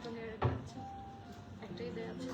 কটনের আছে, একটাই দেয়া আছে।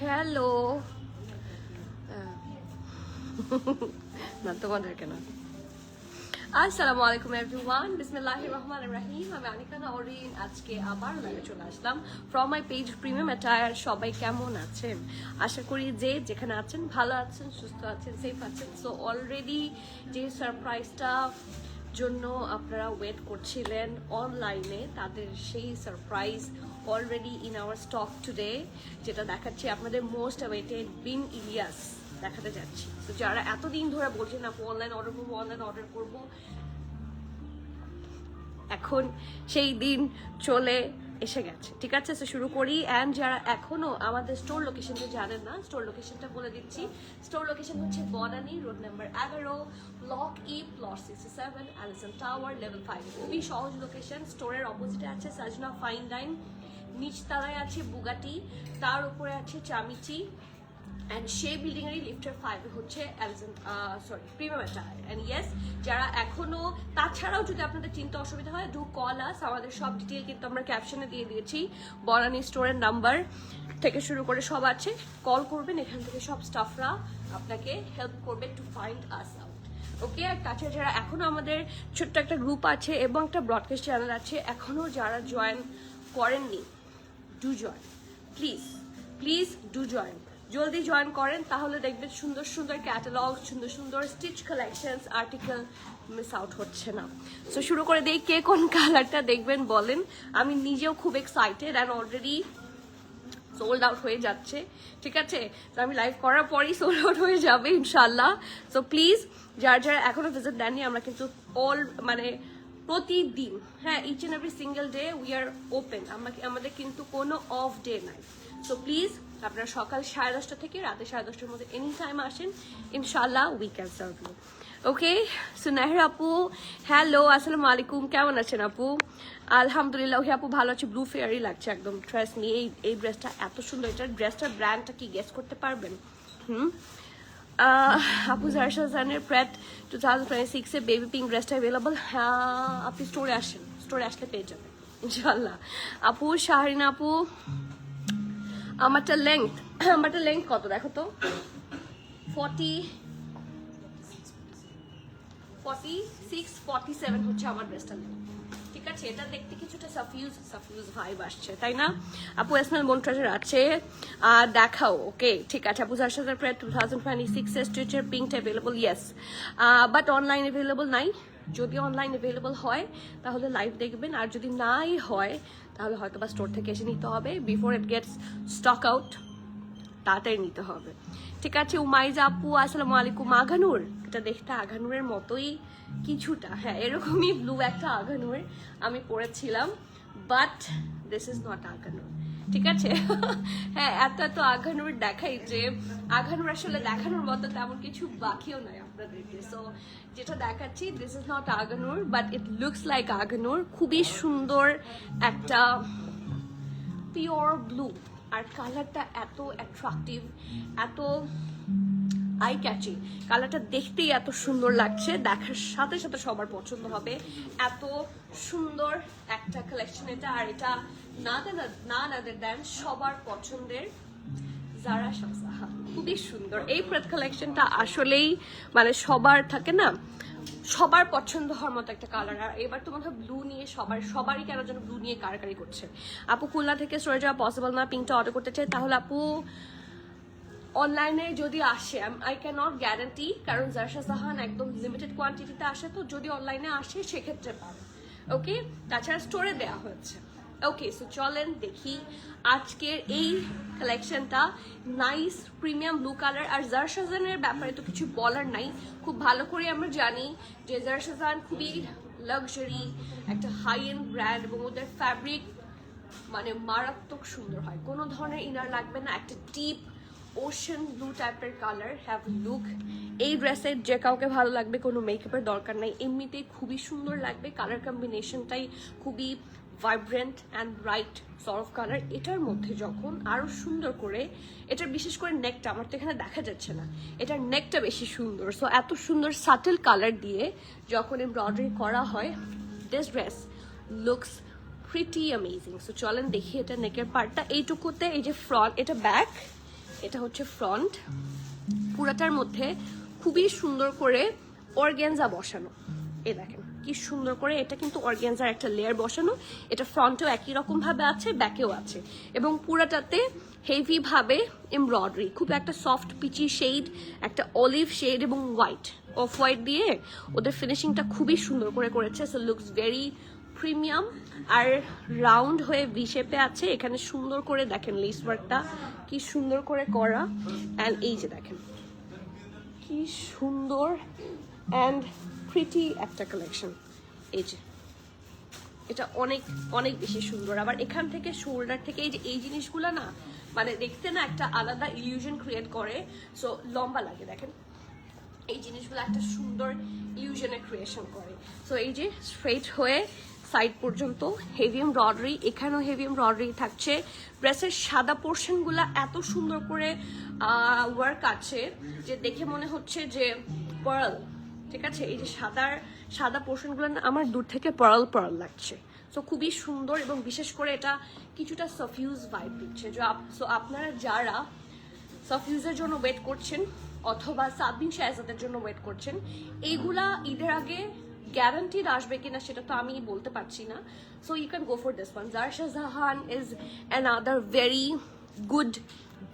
হ্যালো না তোমাদেরকে না। আসসালামু আলাইকুম এভরিওয়ান, বিসমিল্লাহির রহমানির রহিম। আমি আনিকা নওরিন, আজকে আবার লাইভে চলে আসলাম from my page premium attire. সবাই কেমন আছেন? আশা করি যে যেখানে আছেন ভালো আছেন, সুস্থ আছেন, সেফ আছেন। সো অলরেডি যে সারপ্রাইজটা জন্য আপনারা ওয়েট করছিলেন অনলাইনে, তাদের সেই surprise already in our stock today, যেটা দেখাচ্ছি আপনাদের মোস্ট অ্যাওয়েটেড বিন ইলিয়াস দেখাতে যাচ্ছি। তো যারা এতদিন ধরে বলছেন আপু অনলাইন অর্ডার করবো, অনলাইন অর্ডার করবো, এখন সেই দিন চলে এসে গেছে। ঠিক আছে, তো শুরু করি। অ্যান্ড যারা এখনো আমাদের স্টোর লোকেশনটা জানেন না, স্টোর লোকেশনটা বলে দিচ্ছি। স্টোর লোকেশন হচ্ছে Banani road number 11, block E, plot 67, Allison tower, level 5। খুবই সহজ লোকেশন। স্টোরের অপোজিটে আছে সাজনা ফাইন ডাইন, নিচতলায় আছে বুগাটি, তার উপরে আছে চামিচি, অ্যান্ড সেই বিল্ডিংয়েরই লিফটের 5 হচ্ছে প্রিমিয়াম অ্যাটায়ার। অ্যান্ড ইয়েস, যারা এখনো, তাছাড়াও যদি আপনাদের চিন্তা অসুবিধা হয়, ডু কল আস। আমাদের সব ডিটেল কিন্তু আমরা ক্যাপশনে দিয়ে দিয়েছি। বনানী স্টোরের নাম্বার থেকে শুরু করে সব আছে, কল করবেন, এখান থেকে সব স্টাফরা আপনাকে হেল্প করবে টু ফাইন্ড আস আউট। ওকে, আর তাছাড়া যারা এখনো আমাদের ছোট্ট একটা গ্রুপ আছে এবং একটা ব্রডকাস্ট চ্যানেল আছে, এখনো যারা জয়েন করেননি, do join, please please do join. জলদি জয়েন করেন, তাহলে দেখবেন সুন্দর সুন্দর ক্যাটালগ, সুন্দর সুন্দর stitch collections, article miss out হচ্ছে না। সো শুরু করে দেই। কে কোন কালারটা দেখবেন বলেন। আমি নিজেও খুব excited, and already sold out হয়ে যাচ্ছে। ঠিক আছে, তো আমি লাইভ করার পরেই সোল্ড আউট হয়ে যাবে ইনশাল্লাহ। সো প্লিজ যারা যারা এখনো ভিজিট দেননি, আমরা কিন্তু প্রতিদিন, হ্যাঁ, each and every single day we are open. আমাদের কিন্তু কোনো অফ ডে নাই। সো প্লিজ আপনারা সকাল 10:30 থেকে রাতে 10:30-র মধ্যে এনি টাইম আসেন, ইনশাল্লাহ we can serve you. Okay, so Nahir আপু হ্যালো, আসসালামু আলাইকুম, কেমন আছেন আপু? আলহামদুলিল্লাহ। ওকে আপু ভালো আছে, ব্লু ফেয়ারই লাগছে একদম, ট্রাস্ট মি। এই ড্রেসটা এত সুন্দর। এটার ড্রেসটার ব্র্যান্ডটা কি গেস করতে পারবেন? আপু জারশানের প্রেট 2026-এ বেবি পিঙ্ক ড্রেসটা অ্যাভেলেবল। হ্যাঁ, আপনি স্টোরে আসেন, স্টোরে আসলে পেয়ে যাবেন ইনশাল্লাহ। আপু শাহরিন আপু, আমারটা লেংথ কত দেখো তো? 47 হচ্ছে আমার ড্রেসটা। ঠিক আছে, এটা দেখতে কিছুটা সাফিউজ ভাইব আসছে, তাই না? আপু এসনাল মন্ট্রাজের আছে, দেখাও। ওকে, ঠিক আছে। আপু যার সাথে প্রায় 2026 স্টিচের পিঙ্কটা available, yes, but online available নাই। যদি অনলাইন অ্যাভেলেবল হয় তাহলে লাইভ দেখবেন, আর যদি নাই হয় তাহলে হয়তো বা স্টোর থেকে এসে নিতে হবে। Before it gets stock out, তাড়াতাড়ি নিতে হবে। ঠিক আছে। উমাইজা আপু আসসালামু আলাইকুম। আঘানুর, এটা দেখতে আঘানুরের মতোই কিছুটা, হ্যাঁ, এরকমই ব্লু একটা আঘানুর আমি পরেছিলাম, বাট দিস ইজ নট আঘানুর। ঠিক আছে, হ্যাঁ, এত আঘানুর দেখাই যে আঘানুর আসলে দেখানোর মতো তেমন কিছু বাকিও নয় আপনাদেরকে। সো যেটা দেখাচ্ছি, this is not Aghanoor, but it looks like Aghanoor. খুবই সুন্দর একটা পিওর ব্লু, আর কালারটা এত অ্যাট্রাকটিভ, এত আই ক্যাচি, কালারটা দেখতেই এত সুন্দর লাগছে, দেখার সাথে সাথে সবার পছন্দ হবে। এত সুন্দর একটা কালেকশন এটা, আর এটা না দেন সবার পছন্দের জারা শাহসাহা। খুবই সুন্দর এই প্রেত কালেকশনটা, আসলেই মানে সবার থাকে না সবার পছন্দ হওয়ার মতো একটা কালার। আর এবার তো মনে হয় ব্লু নিয়ে সবারই কেন যেন ব্লু নিয়ে কারাকারি করছে। আপু খুলনা থেকে স্টোরে যাওয়া পসিবল না, পিঙ্কটা অর্ডার করতে চাই, তাহলে আপু অনলাইনে যদি আসে, আই ক্যান নট গ্যারান্টি, কারণ জারশা জাহান একদম লিমিটেড কোয়ান্টিটিতে আসে, তো যদি অনলাইনে আসে সেক্ষেত্রে পাবে। ওকে, তাছাড়া স্টোরে দেওয়া হয়েছে। ওকে, সো চলেন দেখি আজকের এই কালেকশনটা। Nice premium blue colour. আর জারশা জাহানের ব্যাপারে তো কিছু বলার নাই, খুব ভালো করে আমরা জানি যে জারশা জাহান খুবই লাক্সারি একটা হাই এন্ড ব্র্যান্ড, এবং ওদের ফ্যাব্রিক মানে মারাত্মক সুন্দর হয়, কোনো ধরনের ইনার লাগবে না, একটা ডিপ ওশান ব্লু টাইপের কালার হ্যাভ লুক। এই ড্রেসের যে কাউকে ভালো লাগবে, কোনো মেকআপের দরকার নাই, এমনিতেই খুবই সুন্দর লাগবে। কালার কম্বিনেশনটাই খুবই vibrant and bright sort of colour. এটার মধ্যে যখন আরো সুন্দর করে, এটার বিশেষ করে নেকটা, আমার তো এখানে দেখা যাচ্ছে না, এটার নেকটা বেশি সুন্দর। সো এত সুন্দর সাটেল কালার দিয়ে যখন এমব্রয়ডারি করা হয়, this dress looks pretty amazing. So চলেন দেখি এটা নেকের পার্টটা। এইটুকুতে এই যে ফ্রন্ট, এটা ব্যাক, এটা হচ্ছে ফ্রন্ট, পুরাটার মধ্যে খুবই সুন্দর করে অর্গানজা বসানো। এই দেখেন কি সুন্দর করে, এটা কিন্তু অর্গানজার একটা লেয়ার বসানো। এটা ফ্রন্টেও একই রকম ভাবে আছে, ব্যাকেও আছে, এবং পুরাটাতে হেভি ভাবে এমব্রয়ডারি, খুব একটা সফট পিচি শেড, একটা অলিভ শেড এবং হোয়াইট, অফ হোয়াইট দিয়ে ওদের ফিনিশিংটা খুবই সুন্দর করে করেছে। So looks very premium. আর রাউন্ড হয়ে ভি শেপে আছে, এখানে সুন্দর করে দেখেন লেস ওয়ার্কটা কি সুন্দর করে করা। অ্যান্ড এই যে দেখেন কি সুন্দর অ্যান্ড প্রিটি একটা কালেকশন। এই যে এটা অনেক অনেক বেশি সুন্দর। আবার এখান থেকে শোল্ডার থেকে এই যে এই জিনিসগুলো না, মানে দেখতে না একটা আলাদা ইলিউশন ক্রিয়েট করে। সো লম্বা লাগে, দেখেন এই জিনিসগুলো একটা সুন্দর ইলিউশনের ক্রিয়েশন করে। সো এই যে স্ট্রেট হয়ে সাইড পর্যন্ত হেভি এমব্রয়ডারি, এখানেও হেভি এমব্রয়ডারি থাকছে। ড্রেসের সাদা পোর্শনগুলো এত সুন্দর করে ওয়ার্ক আছে যে দেখে মনে হচ্ছে যে পার্ল, ঠিক আছে। এই যে সাদা পোর্শনগুলো আমার দূর থেকে পার্ল পার্ল লাগছে। সো খুবই সুন্দর, এবং বিশেষ করে এটা কিছুটা সাফিউজ ভাইব দিচ্ছে। সো আপনারা যারা সাফিউজের জন্য ওয়েট করছেন অথবা সাবিন শাহজাদের জন্য ওয়েট করছেন, এইগুলা ঈদের আগে গ্যারান্টিড আসবে কিনা সেটা তো আমি বলতে পারছি না। So you can go for this one. Zarsha Jahan is another very good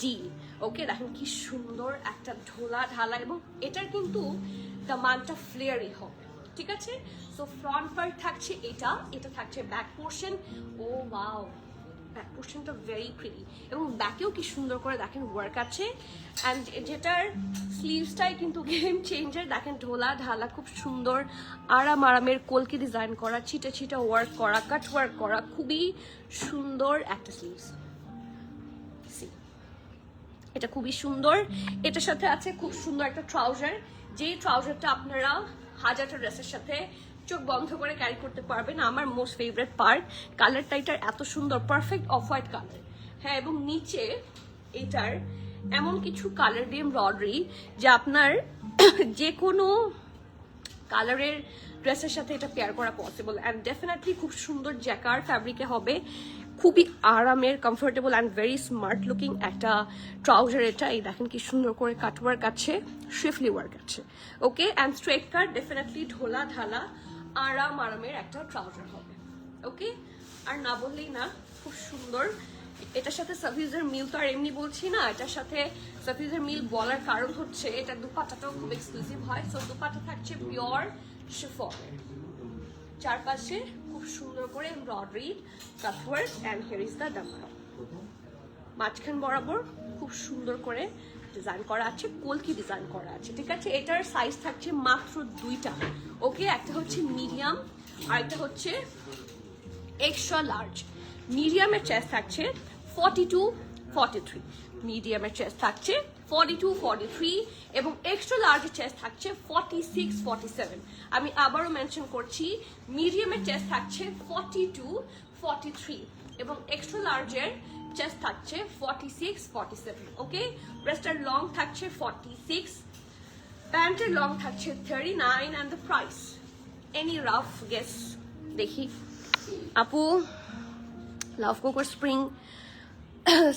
deal. Okay, দেখেন কি সুন্দর একটা ঢোলা ঢালা, এবং এটার কিন্তু দামানটা ফ্লেয়ারি হবে, ঠিক আছে। সো ফ্রন্ট পার্ট থাকছে এটা থাকছে ব্যাক পোর্শন। ও ওয়াও, ব্যাক পোর্শনটা ভেরি প্রিটি, এবং ব্যাকেও কি সুন্দর করে দেখেন ওয়ার্ক আছে। অ্যান্ড যেটার স্লিভসটাই কিন্তু গেম চেঞ্জার, দেখেন ঢোলা ঢালা খুব সুন্দর, আরামের কলকি ডিজাইন করা, ছিটা ছিটা ওয়ার্ক করা, কাট ওয়ার্ক করা, খুবই সুন্দর একটা স্লিভস। এটা খুবই সুন্দর। এটার সাথে আছে খুব সুন্দর একটা ট্রাউজার, যেই ট্রাউজারটা আপনারা হাজারটা ড্রেসের সাথে চোখ বন্ধ করে ক্যারি করতে পারবেন। আমার মোস্ট ফেভারিট পার্ট, কালারটা এটার এত সুন্দর, পারফেক্ট অফ হোয়াইট কালার, হ্যাঁ। এবং নিচে এটার এমন কিছু কালার দিয়ে এমব্রয়ডারি যে আপনার যে কোনো কালারের ড্রেসের সাথে এটা পেয়ার করা পসিবল। অ্যান্ড ডেফিনেটলি খুব সুন্দর জ্যাকার ফ্যাব্রিকে হবে, খুবই আরামের, comfortable and very smart looking একটা ট্রাউজার এটা। এই দেখেন কি সুন্দর করে কাট ওয়ার্ক আছে, শিফলি ওয়ার্ক আছে। ওকে, অ্যান্ড স্ট্রেট কাট, ডেফিনেটলি ঢোলা ঢালা আরামের একটা ট্রাউজার হবে। ওকে, আর না বললেই না, খুব সুন্দর। এটার সাথে সাফিউজের মিল তো আর এমনি বলছি না, এটার সাথে সাফিউজের মিল বলার কারণ হচ্ছে এটা দুপাট্টাটাও খুব এক্সক্লুসিভ হয়। সো দুপাট্টা থাকছে পিওর শিফনের, চারপাশে খুব সুন্দর করে embroidery cutwork, and here is the দামান। মাঝখান বরাবর খুব সুন্দর করে ডিজাইন করা আছে, কলকি ডিজাইন করা আছে, ঠিক আছে। এটার সাইজ থাকছে মাত্র দুইটা। ওকে, একটা হচ্ছে মিডিয়াম আর একটা হচ্ছে এক্সট্রা লার্জ। মিডিয়ামের চেস্ট থাকছে 42-43, মিডিয়ামের চেস্ট থাকছে 42-43, এবং এক্সট্রা লার্জের চেস্ট থাকছে 46-47। আমি আবারও মেনশন করছি, মিডিয়ামের চেস্ট থাকছে 42-43, এবং এক্সট্রা লার্জের চেস্ট থাকছে 46-47। ওকে, ব্রেস্টের লং থাকছে 46, প্যান্টের লং থাকছে 39, and the price any rough guess? দেখি আপু, লাভ কোকোর স্প্রিং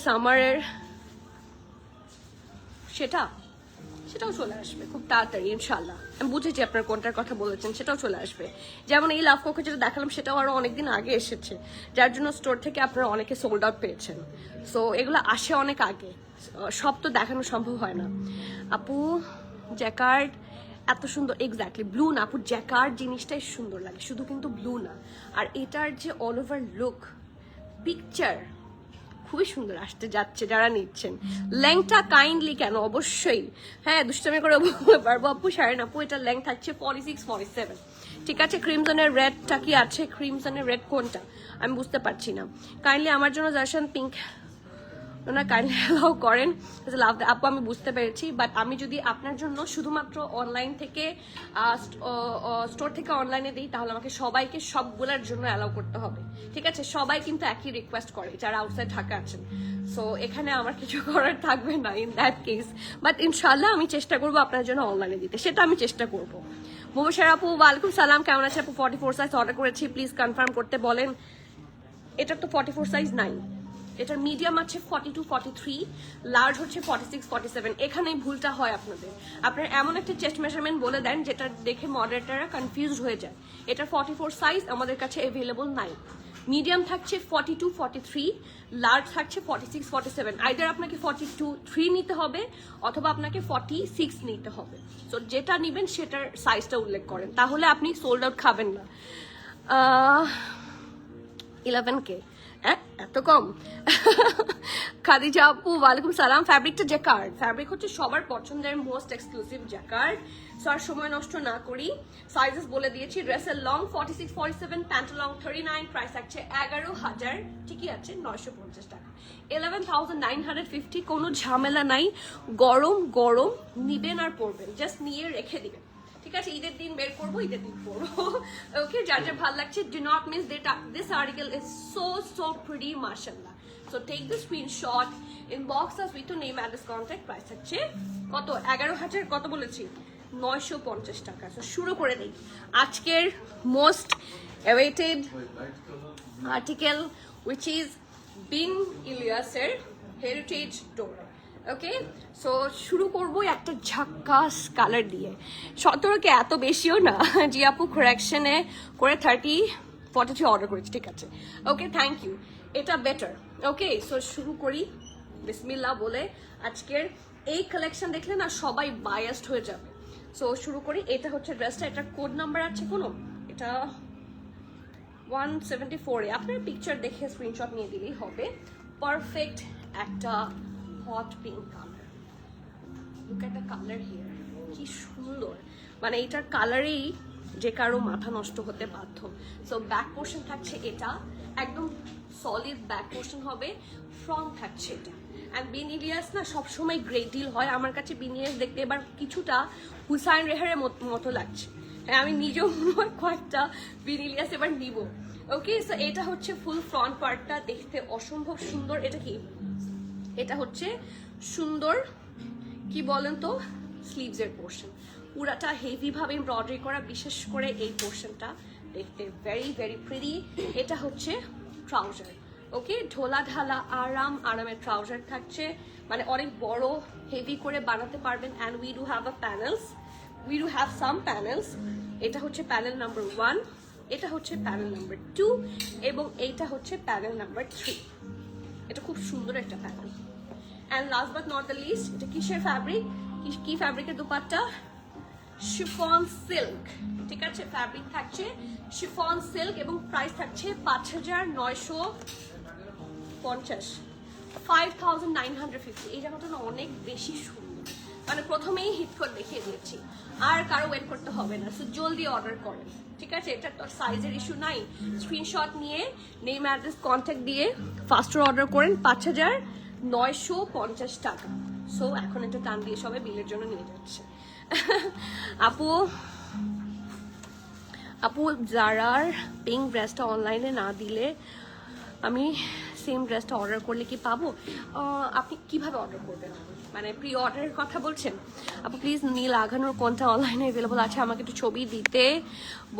সামারের সেটা সেটাও চলে আসবে খুব তাড়াতাড়ি ইনশাল্লাহ। আমি বুঝেছি আপনার কোনটার কথা বলেছেন, সেটাও চলে আসবে। যেমন এই লাভ কোকো যেটা দেখালাম সেটাও আরো অনেকদিন আগে এসেছে, যার জন্য স্টোর থেকে আপনারা অনেকে সোল্ড আউট পেয়েছেন। সো এগুলো আসে অনেক আগে, সব তো দেখানো সম্ভব হয় না। আপু জ্যাকার্ড এত সুন্দর, এক্স্যাক্টলি ব্লু না আপু, জ্যাকার্ড জিনিসটাই সুন্দর লাগে, শুধু কিন্তু ব্লু না। আর এটার যে অল ওভার লুক, পিকচার খুবই সুন্দর আসতে যাচ্ছে যারা নিচ্ছেন। লেংথটা কাইন্ডলি কেন, অবশ্যই হ্যাঁ দুষ্টামি করে বলতে পারবো আপু, সারেন আপু এটা লেংথ থাকছে 46-47, ঠিক আছে। ক্রিমজনের রেডটা কি আছে, ক্রিমজনের রেড কোনটা আমি বুঝতে পারছি না। কাইন্ডলি আমার জন্য জার্সন পিঙ্ক ওনার কাইন্ডলি অ্যালাউ করেন, লাভ আপু আমি বুঝতে পেরেছি। বাট আমি যদি আপনার জন্য শুধুমাত্র অনলাইন থেকে স্টোর থেকে অনলাইনে দিই, তাহলে আমাকে সবাইকে সবগুলোর জন্য অ্যালাউ করতে হবে, ঠিক আছে। সবাই কিন্তু একই রিকোয়েস্ট করে যারা আউটসাইড ঢাকা আছেন, সো এখানে আমার কিছু করার থাকবে না ইন দ্যাট কেস। বাট ইনশাল্লাহ আমি চেষ্টা করবো আপনার জন্য অনলাইনে দিতে, সেটা আমি চেষ্টা করবো। মুবাশশারা আপু ওয়ালাইকুম সালাম, কেমন আছে আপু? 44 সাইজ অর্ডার করেছি, প্লিজ কনফার্ম করতে বলেন। এটার তো 44 সাইজ নাই, এটার মিডিয়াম আছে 42-43, লার্জ হচ্ছে 46-47। এখানেই ভুলটা হয় আপনাদের, আপনারা এমন একটা চেস্ট মেজারমেন্ট বলে দেন যেটা দেখে মডারেটাররা কনফিউজড হয়ে যায়। এটার 44 সাইজ আমাদের কাছে অ্যাভেলেবল নাই। মিডিয়াম থাকছে 42-43, লার্জ থাকছে 46-47। আইদার আপনাকে 42-3 নিতে হবে অথবা আপনাকে 46 নিতে হবে। সো যেটা নেবেন সেটার সাইজটা উল্লেখ করেন, তাহলে আপনি সোল্ড আউট খাবেন না। 11K এত কম? খাদিজা আপু ওয়ালাইকুম সালাম। ফ্যাব্রিকটা জ্যাকার্ড, ফ্যাব্রিক হচ্ছে সবার পছন্দের মোস্ট এক্সক্লুসিভ জ্যাকার্ড। সো আর সময় নষ্ট না করি, সাইজেস বলে দিয়েছি। ড্রেসের লং 46-47, প্যান্ট লং 39, প্রাইস থাকছে 11,000, ঠিকই আছে 950 টাকা, 11,950। কোনো ঝামেলা নাই, গরম গরম নিবেন আর পরবেন, জাস্ট নিয়ে রেখে দিবেন, ঠিক আছে। ঈদের দিন বের করবো, ঈদের দিন পরবো, ওকে। যার যার ভালো লাগছে, do not miss this article is so pretty mashallah. So take the screenshot, inbox us with your name, address, contact. Price থাকছে কত, 11,000 কত বলেছি, 950 টাকা। সো শুরু করে দেই আজকের most awaited article, which is বিন ইলিয়াসের হেরিটেজ ডোর। ওকে, সো শুরু করবো একটা ঝাক্কাস কালার দিয়ে। 17কে এত বেশিও না, জি আপু কারেকশনে করে 30-42 অর্ডার করেছি, ঠিক আছে। ওকে, থ্যাংক ইউ, এটা বেটার। ওকে, সো শুরু করি বিসমিল্লাহ বলে। আজকের এই কালেকশন দেখলে না সবাই বায়াসড হয়ে যাবে। সো শুরু করি। এটা হচ্ছে ড্রেসটা, এটা কোড নাম্বার আছে কোনো, এটা 174-এ। আপনার পিকচার দেখে স্ক্রিনশট নিয়ে দিলেই হবে। পারফেক্ট একটা hot pink colour, look at the colour here, কি সুন্দর, মানে এটার কালারেই যে কারো মাথা নষ্ট হতে বাধ্য। সো ব্যাক পোর্শন থাকছে এটা, একদম সলিড ব্যাক পোর্শন হবে, ফ্রন্ট থাকছে এটা। অ্যান্ড বিন ইলিয়াস না সবসময় গ্রেট ডিল হয় আমার কাছে। বিন ইলিয়াস দেখতে এবার কিছুটা হুসাইন রেহারের মতো লাগছে, হ্যাঁ আমি নিজেও মনে হয় কয়েকটা বিন ইলিয়াস এবার নিব। ওকে, সো এটা হচ্ছে ফুল ফ্রন্ট পার্টটা, দেখতে অসম্ভব সুন্দর। এটা কি, এটা হচ্ছে সুন্দর কি বলেন তো, স্লিভস এর পোর্শন পুরাটা হেভি ভাবে এমব্রয়ডারি করা, বিশেষ করে এই পোর্শনটা দেখতে ভেরি প্রিটি। এটা হচ্ছে ট্রাউজার, ওকে, ঢোলা ঢালা আরামের ট্রাউজার থাকছে, মানে অনেক বড় হেভি করে বানাতে পারবেন। And we do have some panels. এটা হচ্ছে প্যানেল নাম্বার 1, এটা হচ্ছে প্যানেল নাম্বার 2 এবং এইটা হচ্ছে প্যানেল নাম্বার 3। এটা খুব সুন্দর একটা panel. And last but not the least, এটা কিসের ফ্যাব্রিক, কি ফ্যাব্রিকের দুপাট্টা, শিফন সিল্ক, ঠিক আছে। ফ্যাব্রিক থাকছে শিফন সিল্ক এবং প্রাইস থাকছে 5,950, 5,950। এই জায়গাটা না অনেক বেশি সুন্দর, মানে প্রথমেই হিট করে দেখিয়ে দিয়েছি, আর কারো ওয়েট করতে হবে না। সো জলদি অর্ডার করেন, ঠিক আছে। এটা তো সাইজের ইস্যু নাই, স্ক্রিনশট নিয়ে নেম অ্যাড্রেস কন্ট্যাক্ট দিয়ে ফাস্টার অর্ডার করেন, 5,950 টাকা। সো এখন একটু টান দিয়ে সবাই বিলের জন্য নিয়ে যাচ্ছে। আপু জারার পিঙ্ক ড্রেসটা অনলাইনে না দিলে আমি সেম ড্রেসটা অর্ডার করলে কি পাবো? আপনি কিভাবে অর্ডার করবেন, মানে প্রি অর্ডারের কথা বলছেন? আপু প্লিজ নীল আঘানোর কোনটা অনলাইনে অ্যাভেলেবল আছে আমাকে একটু ছবি দিতে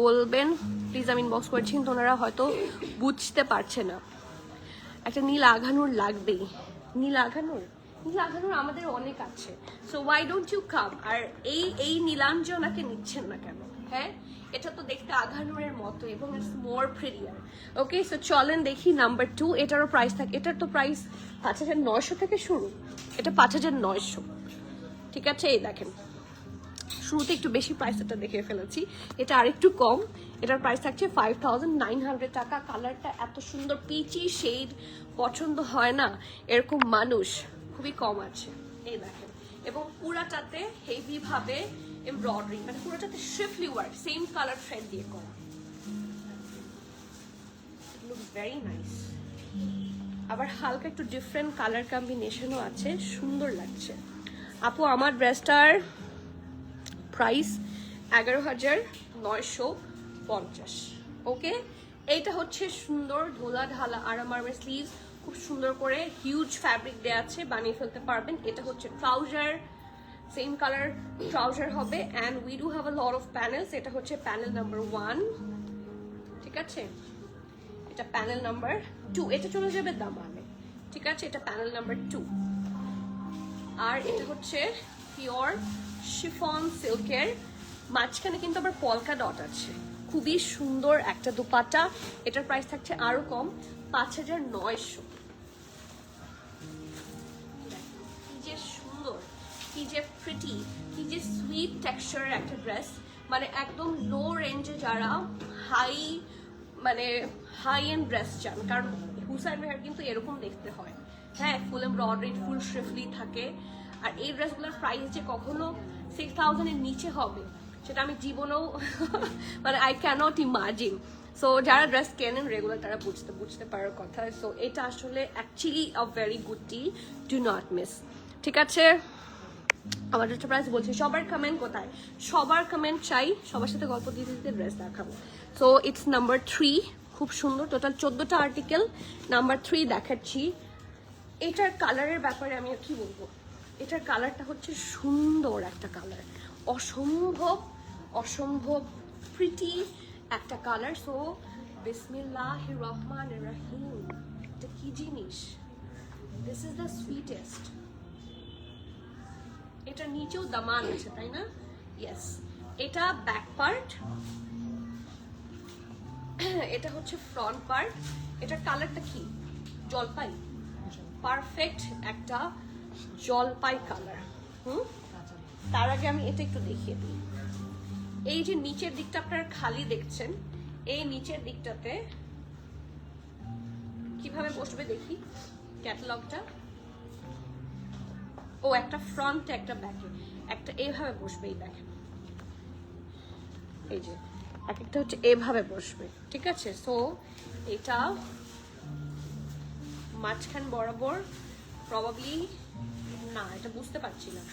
বলবেন প্লিজ। আমি ইনবক্স করছি, তো ওনারা হয়তো বুঝতে পারছে না। একটা নীল আঘানোর লাগবেই, নীল আঘানোর লাগানোর আমাদের অনেক আছে, so why don't you come. আর এই নীলাঞ্জনাকে নিচ্ছেন না কেন? হ্যাঁ, এটা তো দেখতে আঘানুরের মতো এবং ইটস মোর প্রিটিয়ার। ওকে, সো চলেন দেখি নাম্বার 2। এটারও প্রাইস থাকে, এটার তো প্রাইস 5900 থেকে শুরু, এটা 5900। ঠিক আছে, এই দেখেন শুরুতে একটু বেশি প্রাইস এটা দেখে ফেলেছি, এটা আরেকটু কম, এটার প্রাইস থাকছে 5900 টাকা। কালারটা এত সুন্দর পিচি শেড, পছন্দ হয় না এরকম মানুষ খুবই কম আছে। এই দেখেন, এবং পুরাটাতে হেভি ভাবে এমব্রয়ডারি, মানে পুরাটাতে শিফলি ওয়ার্ক, সেম কালার থ্রেড দিয়ে করা। Looks very nice. আবার হালকা একটু ডিফারেন্ট কালার কম্বিনেশনও আছে, সুন্দর লাগছে। আপু আমার ড্রেসটার প্রাইস 11950। ওকে, এইটা হচ্ছে সুন্দর ধোলা ঢালা আরামার স্লিভস, খুব সুন্দর করে হিউজ ফ্যাব্রিক দেওয়া আছে, বানিয়ে ফেলতে পারবেন। এটা হচ্ছে ট্রাউজার, সেম কালার ট্রাউজার হবে, and we do have a lot of panels. এটা হচ্ছে প্যানেল নাম্বার 1, ঠিক আছে, এটা প্যানেল নাম্বার 2, এটা চলে যাবে দামানে, ঠিক আছে, এটা প্যানেল নাম্বার 2। আর এটা হচ্ছে পিওর শিফন সিল্কের, মাঝখানে কিন্তু আবার পলকা ডট আছে, খুবই সুন্দর একটা দুপাট্টা। এটার প্রাইস থাকছে আরো কম, 5900। কি যে সুন্দর, কি যে প্রিটি, কি যে সুইট টেক্সচারের একটা ড্রেস। মানে একদম লো রেঞ্জে যারা মানে হাই এন্ড ড্রেস চান, কারণ হুসাইন মেহার কিন্তু এরকম দেখতে হয়, হ্যাঁ, ফুল এমব্রয়ডারি, ফুল শিফলি থাকে। আর এই ড্রেসগুলোর প্রাইস যে কখনো 6000 এর নিচে হবে সেটা আমি জীবনেও মানে আই ক্যানট ইমাজিন। সো যারা ড্রেস কেনেন রেগুলার তারা বুঝতে পারার কথা। সো এটা আসলে actually a very good T, do not miss. ঠিক আছে, আমার ড্রেসটা প্রাইস বলছি, সবার কমেন্ট কোথায়? সবার কমেন্ট চাই, সবার সাথে গল্প দিতে দিতে ড্রেস দেখাবো। সো ইটস নাম্বার 3, খুব সুন্দর, টোটাল 14টা আর্টিকেল, নাম্বার 3 দেখাচ্ছি। এটার কালারের ব্যাপারে আমি আর কি বলবো, এটার কালারটা হচ্ছে সুন্দর একটা কালার, অসম্ভব প্রিটি একটা কালার। সো বিসমিল্লাহির রহমানির রহিম, এটা কি জিনিস, দিস ইজ দ্য সুইটেস্ট। এটা নিচেও দামান আছে, তাই না? ইয়েস, এটা ব্যাক পার্ট, এটা হচ্ছে ফ্রন্ট পার্ট। এটার কালারটা কি? জলপাই, পারফেক্ট একটা জলপাই কালার। তার আগে আমি এটা একটু দেখিয়ে দিই। এই যে নিচের দিকটা আপনারা খালি দেখছেন, এই নিচের দিকটাতে কিভাবে বসবে দেখি ক্যাটালগটা। ও একটা ফ্রন্টে একটা ব্যাকে, একটা এইভাবে বসবে, এই দেখেন, এই যে এক একটা হচ্ছে এইভাবে বসবে, ঠিক আছে। সো এটা মাঝখান বরাবর প্রবাবলি না, এটা বুঝতে পারছি না,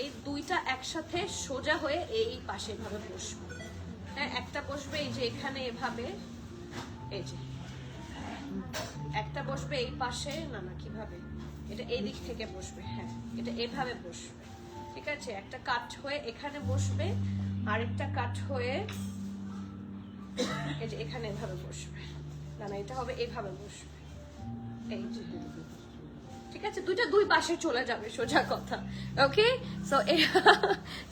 এই দুইটা একসাথে সোজা হয়ে এই পাশে এভাবে বসবে, হ্যাঁ, একটা বসবে এই যে এখানে এভাবে, এই যে একটা বসবে এই পাশে, না কিভাবে, এটা এই দিক থেকে বসবে, হ্যাঁ, এটা এভাবে বসবে, ঠিক আছে, একটা কাট হয়ে এখানে বসবে, আরেকটা কাট হয়ে এই যে এখানে এভাবে বসবে, না এটা হবে এভাবে বসবে, এই যে, ঠিক আছে, দুইটা দুই পাশে চলে যাবে, সোজা কথা। ওকে,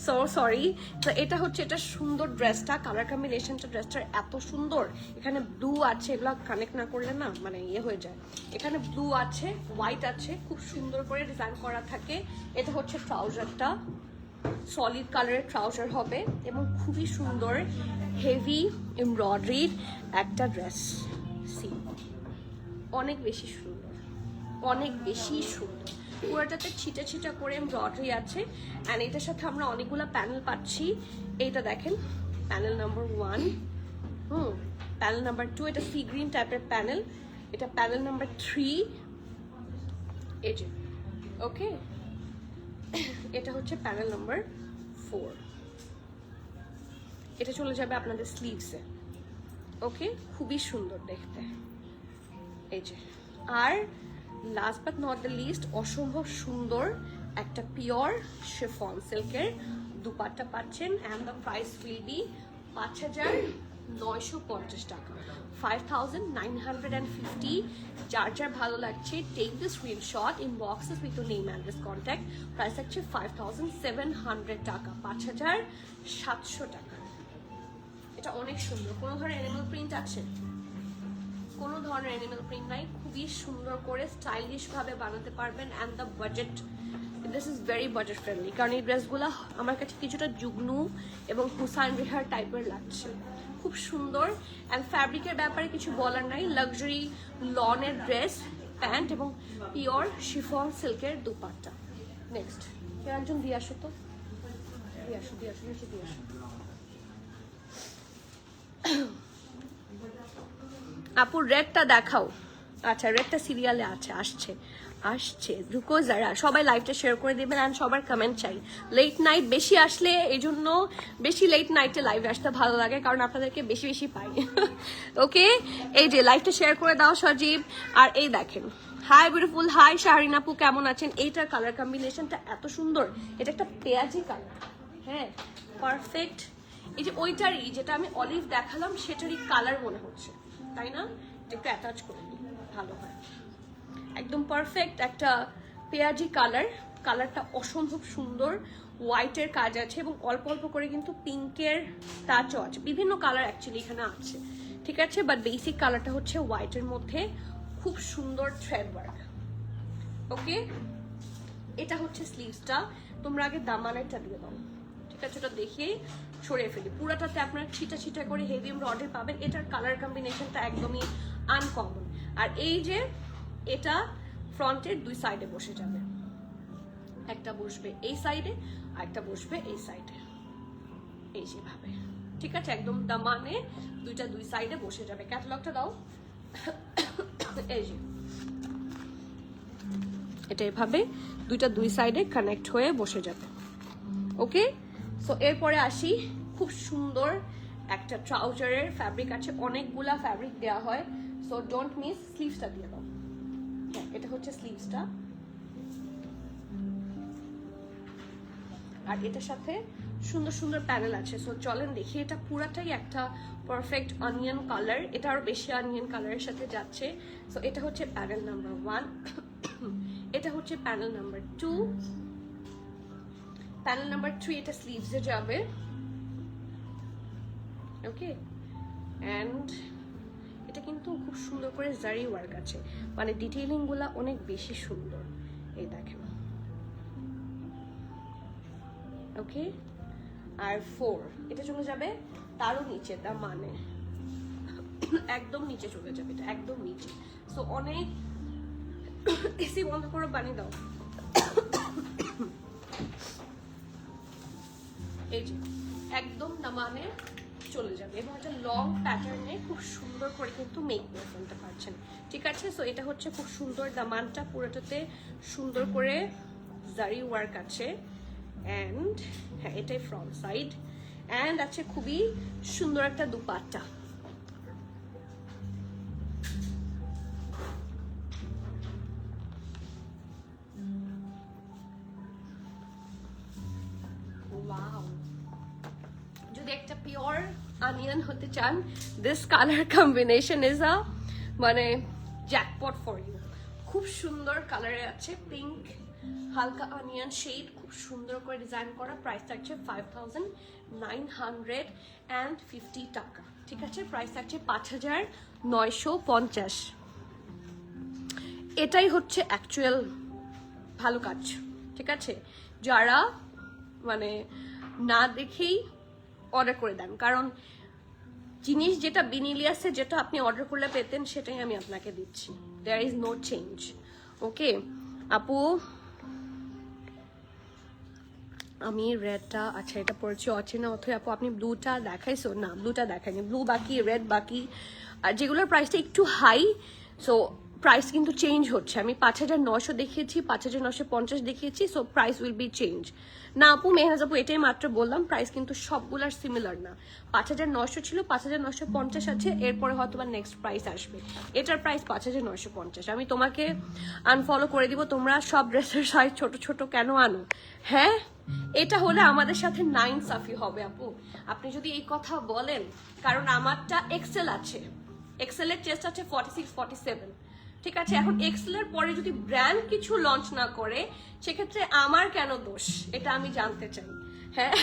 সো সরি। তো এটা হচ্ছে এটা সুন্দর ড্রেসটা, কালার কম্বিনেশনটা ড্রেসটার এত সুন্দর। এখানে ব্লু আছে, এগুলো কানেক্ট না করলে না মানে ইয়ে হয়ে যায়। এখানে ব্লু আছে, হোয়াইট আছে, খুব সুন্দর করে ডিজাইন করা থাকে। এটা হচ্ছে ট্রাউজারটা, সলিড কালারের ট্রাউজার হবে এবং খুবই সুন্দর হেভি এমব্রয়ডারির একটা ড্রেস। সি, অনেক বেশি সুন্দর, অনেক বেশি সুন্দর, পুরোটাতে ছিটা ছিটা করে এমব্রয়ডারি আছে। অ্যান্ড এটার সাথে আমরা অনেকগুলো প্যানেল পাচ্ছি। এইটা দেখেন, প্যানেল নাম্বার 1, প্যানেল নাম্বার 2, এটা সি গ্রিন টাইপের প্যানেল, এটা প্যানেল নাম্বার 3, এই যে, ওকে, এটা হচ্ছে প্যানেল নাম্বার 4, এটা চলে যাবে আপনাদের স্লিভসে। ওকে, খুবই সুন্দর দেখতে, এই যে। আর last but not the least, অসম্ভব সুন্দর একটা পিওর শিফন সিল্কের দুপাট্টা পাচ্ছেন, and the price will be 5900 950 টাকা, 5950। যার যার ভালো লাগছে take the screenshot, inboxes with your name address contact. Price থাকছে 5700 টাকা, 5700 টাকা। এটা অনেক সুন্দর। কোনো ধরনের অ্যানিমাল প্রিন্ট আছে? কোনো ধরনের অ্যানিমাল প্রিন্ট নাই, খুবই সুন্দর করে স্টাইলিশ ভাবে বানাতে পারবেন। And the budget, this is very budget friendly, কারণ এই ড্রেসগুলো আমার কাছে কিছুটা জুগনু এবং হুসাইন রেহার টাইপের লাগছে, খুব সুন্দর। অ্যান্ড ফ্যাব্রিকের ব্যাপারে কিছু বলার নাই, লাক্সারি লনের ড্রেস, প্যান্ট এবং পিওর শিফন সিল্কের দুপাট্টা। নেক্সট কেউ একজন দিয়ে আসো তো, দিয়ে আসো নিচে দিয়ে আসো। আপু রেডটা দেখাও। আচ্ছা রেডটা সিরিয়ালে আছে, আসছে রুকো যারা, সবাই লাইভটা শেয়ার করে দেবেন। অ্যান্ড সবার কমেন্ট চাই। লেট নাইট বেশি আসলে, এই জন্য বেশি লেট নাইটে লাইভে আসতে ভালো লাগে, কারণ আপনাদেরকে বেশি বেশি পাই। ওকে, এই যে লাইভটা শেয়ার করে দাও সজীব। আর এই দেখেন, হাই বিউটিফুল, হাই শাহরিন আপু, কেমন আছেন? এইটার কালার কম্বিনেশনটা এত সুন্দর, এটা একটা পেঁয়াজি কালার, হ্যাঁ পারফেক্ট। এই যে ওইটারই, যেটা আমি অলিভ দেখালাম সেটারই কালার মনে হচ্ছে, তাই না? একটু অ্যাটাচ করে নিই, ভালো হয়। একদম পারফেক্ট একটা পেঁয়াজি কালার, কালারটা অসম্ভব সুন্দর। হোয়াইটের কাজ আছে এবং অল্প অল্প করে কিন্তু পিঙ্কের টাচও আছে, বিভিন্ন কালার অ্যাকচুয়ালি এখানে আছে, ঠিক আছে? বাট বেসিক কালারটা হচ্ছে হোয়াইটের মধ্যে, খুব সুন্দর থ্রেড ওয়ার্ক। ওকে, এটা হচ্ছে স্লিভসটা। তোমরা আগে দামানেরটা দিয়ে দাও, ঠিক আছে? ওটা দেখে ছড়িয়ে ফেলি। পুরাটাতে আপনার ছিটা ছিটা করে হেভি এমব্রয়ডারি পাবেন। এটার কালার কম্বিনেশনটা একদমই আনকমন। আর এই যে এটা ফ্রন্টের দুই সাইডে বসে যাবে, একটা বসবে এই সাইডে আর একটা বসবে এই সাইডে, এই যেভাবে, ঠিক আছে? একদম দামানে দুইটা দুই সাইডে বসে যাবে। ক্যাটালগটা দাও। এই যে এটা এভাবে দুইটা দুই সাইডে কানেক্ট হয়ে বসে যাবে। ওকে, সো এরপরে আসি, খুব সুন্দর একটা ট্রাউজারের ফ্যাব্রিক আছে, অনেকগুলা ফ্যাব্রিক দেওয়া হয়, সো ডোন্ট মিস। স্লিভসটা দিয়ে দাও। হ্যাঁ, এটা হচ্ছে স্লিভসটা। আর এটার সাথে সুন্দর সুন্দর প্যানেল আছে। সো চলেন দেখি। এটা পুরাটাই একটা পারফেক্ট অনিয়ন কালার, এটা আরো বেশি অনিয়ন কালারের সাথে যাচ্ছে। সো এটা হচ্ছে প্যানেল নাম্বার 1, এটা হচ্ছে প্যানেল নাম্বার 2, প্যানেল নাম্বার 3 এটা স্লিভসে যাবে। ওকে, অ্যান্ড এটা কিন্তু খুব সুন্দর করে জারি ওয়ার্ক আছে, মানে ডিটেইলিং গুলা অনেক বেশি সুন্দর। এই দেখেন, ওকে। আর 4 এটা চলে যাবে তারও নিচে, তার মানে একদম নিচে চলে যাবে, এটা একদম নিচে। সো অনেক, এসি বন্ধ করে বানিয়ে দাও। এই যে একদম দামানে চলে যাবে এবং এটা লং প্যাটার্নে খুব সুন্দর করে কিন্তু মেক করে ফেলতে পারছেন, ঠিক আছে? সো এটা হচ্ছে খুব সুন্দর, দামানটা পুরোটাতে সুন্দর করে জারি ওয়ার্ক আছে। অ্যান্ড হ্যাঁ, এটাই ফ্রন্ট সাইড। অ্যান্ড আছে খুবই সুন্দর একটা দুপাট্টা। যদি একটা পিওর অনিয়ন হতে চান, this colour combination is a মানে জ্যাকপট ফর ইউ। খুব সুন্দর কালারে আছে, পিঙ্ক হালকা অনিয়ন শেড, খুব সুন্দর করে ডিজাইন করা। প্রাইস থাকছে 5950 টাকা, ঠিক আছে? প্রাইস থাকছে 5950। এটাই হচ্ছে অ্যাকচুয়াল ভালো কাজ, ঠিক আছে? যারা মানে না দেখেই অর্ডার করে দেন, কারণ জিনিস যেটা বিনিলিয়াসে যেটা আপনি অর্ডার করলে পেতেন সেটাই আমি আপনাকে দিচ্ছি, দেয়ার ইজ নো চেঞ্জ। ওকে আপু, আমি রেডটা, আচ্ছা এটা পড়েছি অচেনা অথই আপু, আপনি ব্লুটা দেখাইছো? না, ব্লুটা দেখাইনি, ব্লু বাকি, রেড বাকি। আর যেগুলোর প্রাইসটা একটু হাই, সো প্রাইস কিন্তু চেঞ্জ হচ্ছে। আমি 5900 দেখিয়েছি, 5950 দেখিয়েছি, so price will be change. না আপু, মেহনাজ আপু এটাই মাত্র বললাম, প্রাইস কিন্তু সবগুলার সিমিলার না। 5900 ছিল, 5950 আছে, এরপরে হয়তো বা নেক্সট প্রাইস আসবে। এটার প্রাইস 5950। আমি তোমাকে আনফলো করে দিব, তোমরা সব ড্রেসের সাইজ ছোট ছোট কেন আনো? হ্যাঁ এটা হলে আমাদের সাথে 9 সাফি হবে আপু, আপনি যদি এই কথা বলেন, কারণ আমারটা এক্সেল আছে, এক্সেল এর চেস্ট আছে 46 47, ঠিক আছে। এখন এক্সেল এর পরে যদি ব্র্যান্ড কিছু লঞ্চ না করে সেক্ষেত্রে আমার কেন দোষ, এটা আমি জানতে চাই। হ্যাঁ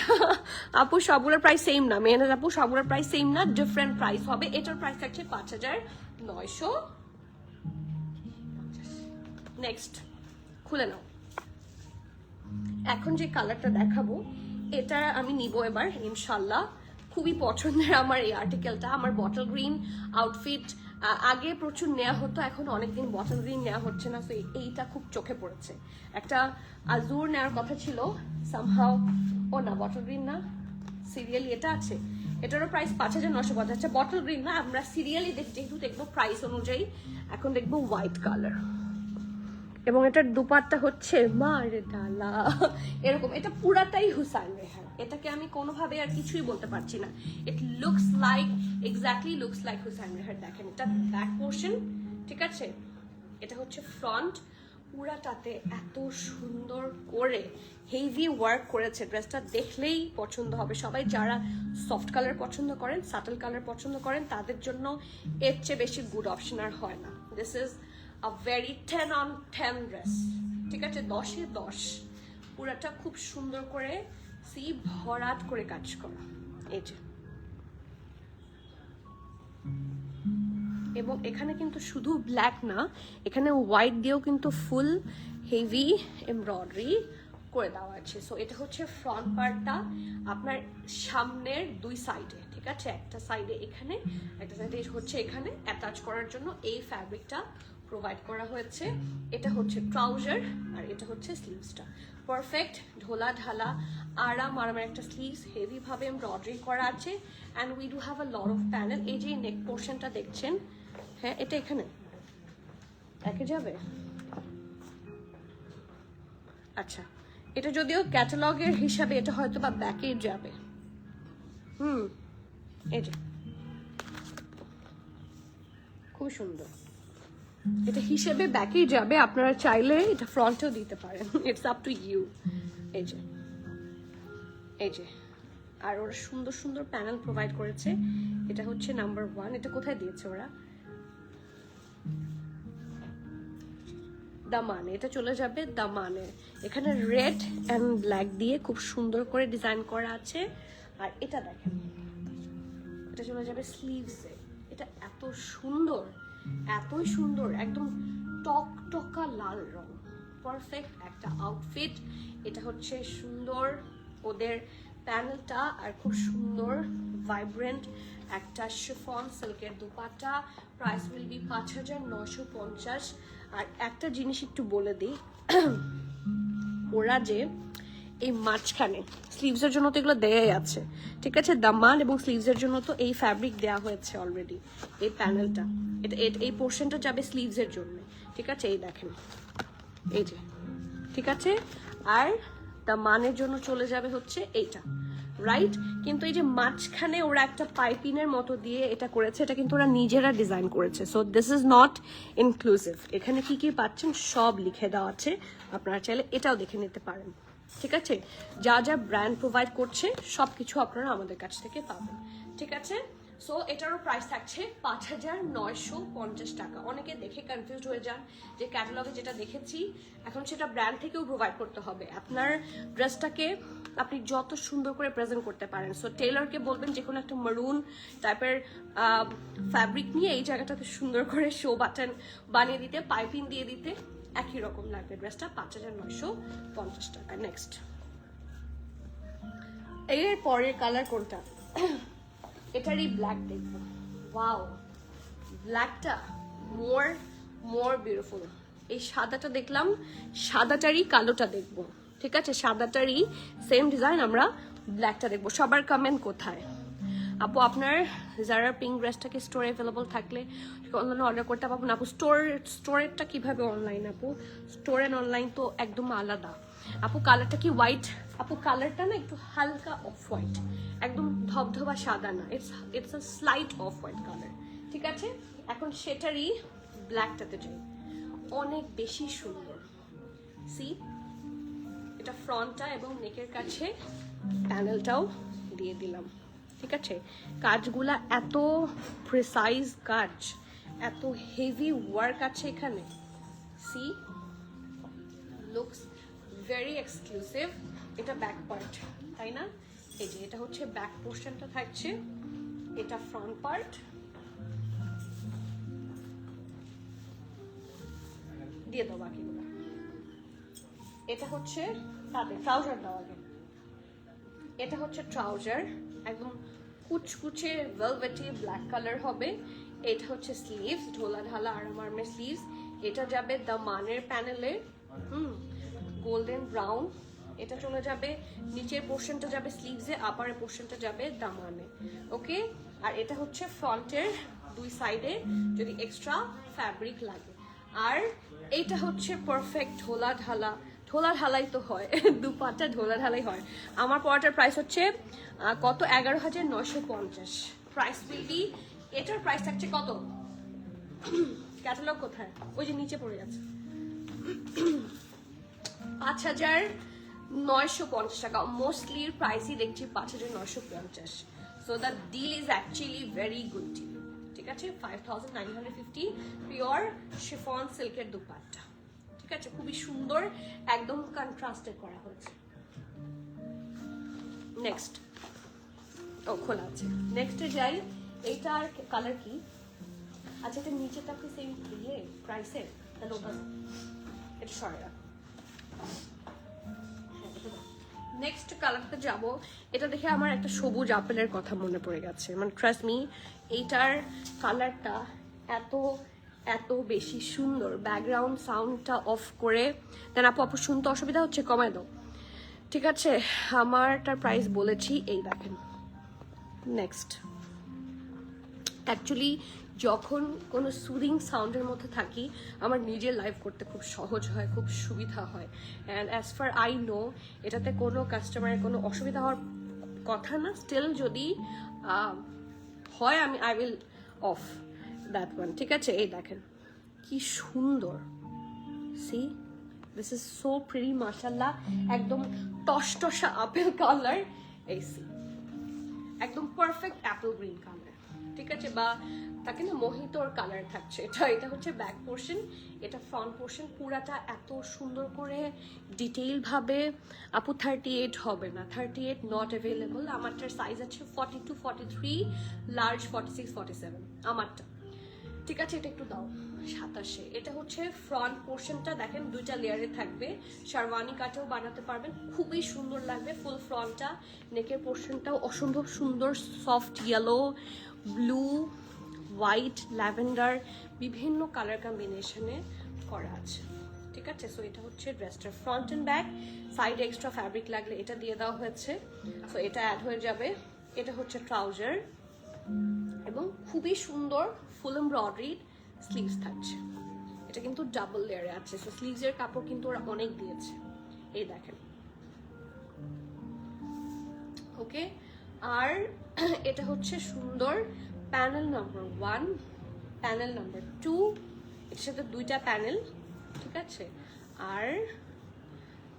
আপু সবগুলোর প্রাইস সেম না, মেয়েদের আপু সবগুলোর প্রাইস সেম না, ডিফারেন্ট প্রাইস হবে। এটার প্রাইস থাকছে 5900। নেক্সট খুলে নাও। এখন যে কালারটা দেখাবো এটা আমি নিব এবার ইনশাল্লাহ, খুবই পছন্দের আমার এই আর্টিকেলটা। আমার বটল গ্রিন আউটফিট আগে প্রচুর নেওয়া হতো, এখন অনেকদিন বটল গ্রিন নেওয়া হচ্ছে না, তো এইটা খুব চোখে পড়েছে। একটা আজুর নেওয়ার কথা ছিল সামহাও, ও না বটল গ্রিন না, সিরিয়ালি এটা আছে, এটারও প্রাইস 5950। আচ্ছা বটল গ্রিন না, আমরা সিরিয়ালি যেহেতু দেখবো প্রাইস অনুযায়ী, এখন দেখবো হোয়াইট কালার, এবং এটার দুপাট্টা হচ্ছে মারে ডালা এরকম, এটা পুরাটাই হুসাইন রেহান, এটাকে আমি কোনোভাবে আর কিছুই বলতে পারছি না। It looks like, exactly looks like Hussain Rehan. দেখেন এটা ব্যাক পোর্শন, ঠিক আছে, এটা হচ্ছে ফ্রন্ট, পুরাটাতে এত সুন্দর করে হেভি ওয়ার্ক করেছে, ড্রেসটা দেখলেই পছন্দ হবে। সবাই যারা সফট কালার পছন্দ করেন, সাটল কালার পছন্দ করেন, তাদের জন্য এর চেয়ে বেশি গুড অপশন আর হয় না। This is a very 10 on 10 dress, ঠিক আছে, 10-এ 10, পুরাটা খুব সুন্দর করে সি ভরাট করে কাজ করা, এই যে। এবং এখানে কিন্তু শুধু ব্ল্যাক না, এখানে হোয়াইট দিয়েও কিন্তু ফুল হেভি এমব্রয়ডারি করে দেওয়া আছে। সো এটা হচ্ছে ফ্রন্ট পার্টটা আপনার সামনের দুই সাইডে, ঠিক আছে, একটা সাইডে এখানে, একটা সাইডে হচ্ছে এখানে অ্যাটাচ করার জন্য এই ফ্যাব্রিকটা প্রোভাইড করা হয়েছে। এটা হচ্ছে ট্রাউজার আর এটা হচ্ছে স্লিভসটা, পারফেক্ট ঢোলা ঢালা আরামের একটা স্লিভস, হেভি ভাবে এমব্রয়ডারি করা আছে। And we do have a lot of panel. এই যে নেক পোর্শনটা দেখছেন, হ্যাঁ এটা এখানে একে যাবে, আচ্ছা এটা যদিও ক্যাটালগের হিসাবে এটা হয়তো বা ব্যাকে যাবে, এই যে খুব সুন্দর, এটা হিসেবে ব্যাকেই যাবে, আপনারা চাইলে এটা ফ্রন্টেও দিতে পারেন, ইটস আপ টু ইউ। এই যে এই যে, আর ওরা সুন্দর সুন্দর প্যানেল প্রোভাইড করেছে। এটা হচ্ছে নাম্বার 1, এটা কোথায় দিয়েছে ওরা, দামানে, এটা চলে যাবে দামানে। এখানে রেড অ্যান্ড ব্ল্যাক দিয়ে খুব সুন্দর করে ডিজাইন করা আছে। আর এটা দেখেন, এটা চলে যাবে স্লিভসে। এটা এত সুন্দর, এতই সুন্দর, একদম টকটকা লাল রং, পারফেক্ট একটা আউটফিট। এটা হচ্ছে সুন্দর ওদের প্যানেলটা, আর খুব সুন্দর ভাইব্রেন্ট একটা শিফন সিল্কের দুপাট্টা। Price will be 5950। আর একটা জিনিস একটু বলে দিই, ওরা যে এই মাঝখানে স্লিভসের জন্য তো এগুলো দেয়াই আছে, ঠিক আছে, দামান এবং স্লিভসের জন্য তো এই ফ্যাব্রিক দেওয়া হয়েছে অলরেডি, এই প্যানেলটা, এটা এই পোর্শনটা যাবে স্লিভসের জন্য, ঠিক আছে, এই দেখেন এই যে, ঠিক আছে। আর দামানের জন্য চলে যাবে হচ্ছে এইটা, রাইট। কিন্তু এই যে মাঝখানে ওরা একটা পাইপিনের মতো দিয়ে এটা করেছে, এটা কিন্তু ওরা নিজেরা ডিজাইন করেছে। So this is not inclusive. এখানে কি কি পাচ্ছেন সব লিখে দেওয়া আছে, আপনারা চাইলে এটাও দেখে নিতে পারেন, ঠিক আছে। যা যা ব্র্যান্ড প্রোভাইড করছে সবকিছু আপনারা আমাদের কাছ থেকে পাবেন, ঠিক আছে। সো এটারও প্রাইস থাকছে 5950 টাকা। অনেকে দেখে কনফিউজ হয়ে যান যে ক্যাটালগে যেটা দেখেছি এখন সেটা ব্র্যান্ড থেকেও প্রোভাইড করতে হবে। আপনার ড্রেসটাকে আপনি যত সুন্দর করে প্রেজেন্ট করতে পারেন। সো টেইলরকে বলবেন যে কোনো একটা মারুন টাইপের ফ্যাব্রিক নিয়ে এই জায়গাটাতে সুন্দর করে শো বাটন বানিয়ে দিতে, পাইপিং দিয়ে দিতে, একই রকম লাগবে ড্রেসটা। 5950 টাকা। নেক্সট, এর পরের কালার কোনটা? এটারই ব্ল্যাক দেখবো। ওয়াও, ব্ল্যাকটা মোর বিউটিফুল। এই সাদাটা দেখলাম, সাদাটারই কালোটা দেখবো, ঠিক আছে, সাদাটারই সেম ডিজাইন, আমরা ব্ল্যাকটা দেখবো। সবার কমেন্ট কোথায়? আপু আপনার যারা পিঙ্ক ড্রেসটাকে স্টোরে অ্যাভেলেবল থাকলে অনলাইনে অর্ডার করতে পারবো না আপু? স্টোরেরটা কিভাবে অনলাইন আপু? স্টোর অ্যান্ড অনলাইন তো একদম আলাদা আপু। কালারটা কি হোয়াইট আপু? কালারটা না একটু হালকা অফ হোয়াইট, একদম ধবধবা সাদা না, it's a slight off white colour, ঠিক আছে। এখন সেটারই ব্ল্যাকটাতে যাই, অনেক বেশি সুন্দর। সি এটা ফ্রন্টটা এবং নেকের কাছে প্যানেলটাও দিয়ে দিলাম, ঠিক আছে। কাজগুলা এত প্রিসাইজ কাজ, এত হেভি ওয়ার্ক আছে এখানে, সি লুকস ভেরি এক্সক্লুসিভ। এটা ব্যাক পার্ট, তাই না? এই যে এটা হচ্ছে ব্যাক পোর্শনটা থাকছে, এটা ফ্রন্ট পার্ট। দিয়ে দাও বাকিগুলো। এটা হচ্ছে তাদের ট্রাউজার দাও আগে। এটা হচ্ছে ট্রাউজার, একদম কুচকুচে ভেলভেটি ব্ল্যাক কালার হবে। এটা হচ্ছে স্লিভস, ঢোলা ঢালা আরাম আরামের স্লিভস। এটা যাবে দামানের প্যানেলে, গোল্ডেন ব্রাউন। এটা চলে যাবে নিচের পোর্শনটা যাবে স্লিভসে, আপারের পোর্শনটা যাবে দামানে, ওকে। আর এটা হচ্ছে ফ্রন্টের দুই সাইডে যদি এক্সট্রা ফ্যাব্রিক লাগে। আর এইটা হচ্ছে পারফেক্ট ঢোলা ঢালা, ঢোলা ঢালাই তো হয়, দুপাট্টা ঢোলা ঢালাই হয়। আমার পড়াটার প্রাইস হচ্ছে কত, 11,950 প্রাইস উইল বি। এটার প্রাইস থাকছে কত, ক্যাটালগ কোথায়, ওই যে নিচে পড়ে গেছে, 5,950 টাকা। মোস্টলি প্রাইসই দেখছি 5,950। So the deal is actually very good deal, ঠিক আছে। 5,950 পিওর শিফন সিল্কের দুপাট্টা, ঠিক আছে, খুবই সুন্দর, একদম কন্ট্রাস্টে করা হয়েছে। নেক্সট, ও খোলা আছে, নেক্সটে যাই। এইটার কালার কি, আচ্ছা এটা নিচেটা কি সেম ইয়ে প্রাইসের, তাহলে ওটা এটা সরে রাখ। নেক্সট কালারটা যাব, এটা দেখে আমার একটা সবুজ আপেলের কথা মনে পড়ে গেছে, মানে ট্রাস্ট মি এইটার কালারটা এত এত বেশি সুন্দর। ব্যাকগ্রাউন্ড সাউন্ডটা অফ করে দেন আপু শুনতে অসুবিধা হচ্ছে, কমায় দাও, ঠিক আছে। আমারটার প্রাইস বলেছি, এই দেখেন। নেক্সট, অ্যাকচুয়ালি যখন কোনো সুদিং সাউন্ডের মধ্যে থাকি আমার নিজের লাইভ করতে খুব সহজ হয়, খুব সুবিধা হয়। And as far I know এটাতে কোনো কাস্টমারের কোনো অসুবিধা হওয়ার কথা না। স্টিল যদি হয় আমি I will of that one, ঠিক আছে। এই দেখেন কি সুন্দর, C this is so pretty মাশাআল্লাহ, একদম টসটসা আপেল কালার, এই সি একদম পারফেক্ট অ্যাপল গ্রিন কালার, ঠিক আছে, বা তাকে না মোহিতোর কালার থাকছে। এটা হচ্ছে ব্যাক পোর্শন, এটা ফ্রন্ট পোর্শন। পুরাটা এত সুন্দর করে ডিটেইল ভাবে, আপু 38 হবে না, 38 নট অ্যাভেলেবল। আমারটার সাইজ আছে 42, 43, লার্জ 46, 47 আমারটা, ঠিক আছে। এটা একটু দাও 27। এটা হচ্ছে ফ্রন্ট পোর্শনটা, দেখেন দুইটা লেয়ারে থাকবে, শারওয়ানি কাটেও বানাতে পারবেন, খুবই সুন্দর লাগবে। ফুল ফ্রন্টটা, নেকের পোর্শনটাও অসম্ভব সুন্দর, soft yellow, blue, white, lavender, বিভিন্ন কালার কম্বিনেশনে করা আছে, ঠিক আছে। সো এটা হচ্ছে ড্রেসটার ফ্রন্ট অ্যান্ড ব্যাক। সাইডে এক্সট্রা ফ্যাব্রিক লাগলে এটা দিয়ে দেওয়া হয়েছে, সো এটা অ্যাড হয়ে যাবে। এটা হচ্ছে ট্রাউজার এবং খুবই সুন্দর ফুল এমব্রয়ডারি স্লিভস থাকছে। এটা কিন্তু ডাবল লেয়ারে আছে, সো স্লিভসের কাপড় কিন্তু ওরা অনেক দিয়েছে, এই দেখেন, ওকে। আর এটা হচ্ছে সুন্দর প্যানেল নাম্বার 1, প্যানেল নাম্বার 2, এর সাথে দুইটা প্যানেল, ঠিক আছে। আর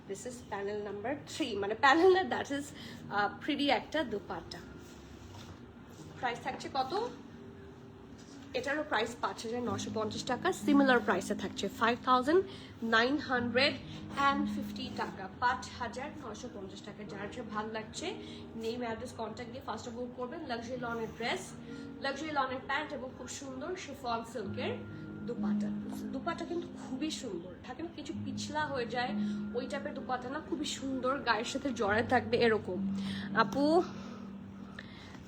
দিস ইজ প্যানেল নাম্বার 3, মানে প্যানেল না, দ্যাট ইজ প্রিটি একটা দুপাট্টা। প্রাইস থাকছে কত, এটারও প্রাইস 5,950 টাকা। সিমিলার প্রাইসে থাকছে 5,950 টাকা, 5,950 টাকা। যার যে ভালো লাগছে নেম, অ্যাড্রেস, কন্ট্যাক্ট দিয়ে ফার্স্ট বুক করবেন। লাক্সারি লনের ড্রেস, লাক্সারি লনের প্যান্ট এবং খুব সুন্দর শিফন সিল্কের দুপাটা। দুপাটা কিন্তু খুবই সুন্দর থাকে না, কিছু পিছলা হয়ে যায় ওই টাইপের দুপাটা না, খুবই সুন্দর, গায়ের সাথে জড়ে থাকবে এরকম। আপু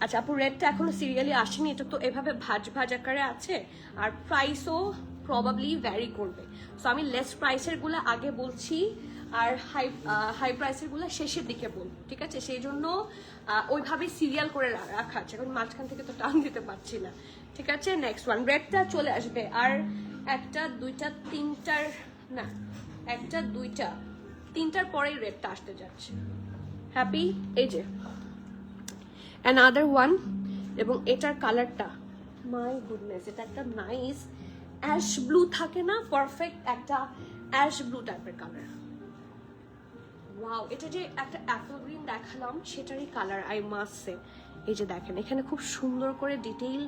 আচ্ছা আপু রেডটা এখনো সিরিয়ালি আসেনি, এটা তো এভাবে ভাজ ভাজ আকারে আছে, আর প্রাইসও প্রবাবলি ভ্যারি করবে। সো আমি লেস প্রাইসের গুলো আগে বলছি আর হাই প্রাইসের গুলো শেষের দিকে বলবো, ঠিক আছে। সেই জন্য ওইভাবেই সিরিয়াল করে রাখা আছে, এখন মাঝখান থেকে তো টান দিতে পারছি না, ঠিক আছে। নেক্সট ওয়ান, রেডটা চলে আসবে আর একটা দুইটা তিনটার না, একটা দুইটা তিনটার পরেই রেডটা আসতে যাচ্ছে। হ্যাপি, এই যে অ্যানাদার ওয়ান, এবং এটার কালারটা মাই গুডনেস, এটা একটা নাইস অ্যাশ ব্লু থাকে না, পারফেক্ট একটা অ্যাশ ব্লু টাইপের কালার। ওয়াও, এটা যে একটা অ্যাপল গ্রিন দেখালাম সেটারই কালার, আই মাস্ট সে। এই যে দেখেন এখানে খুব সুন্দর করে ডিটেইল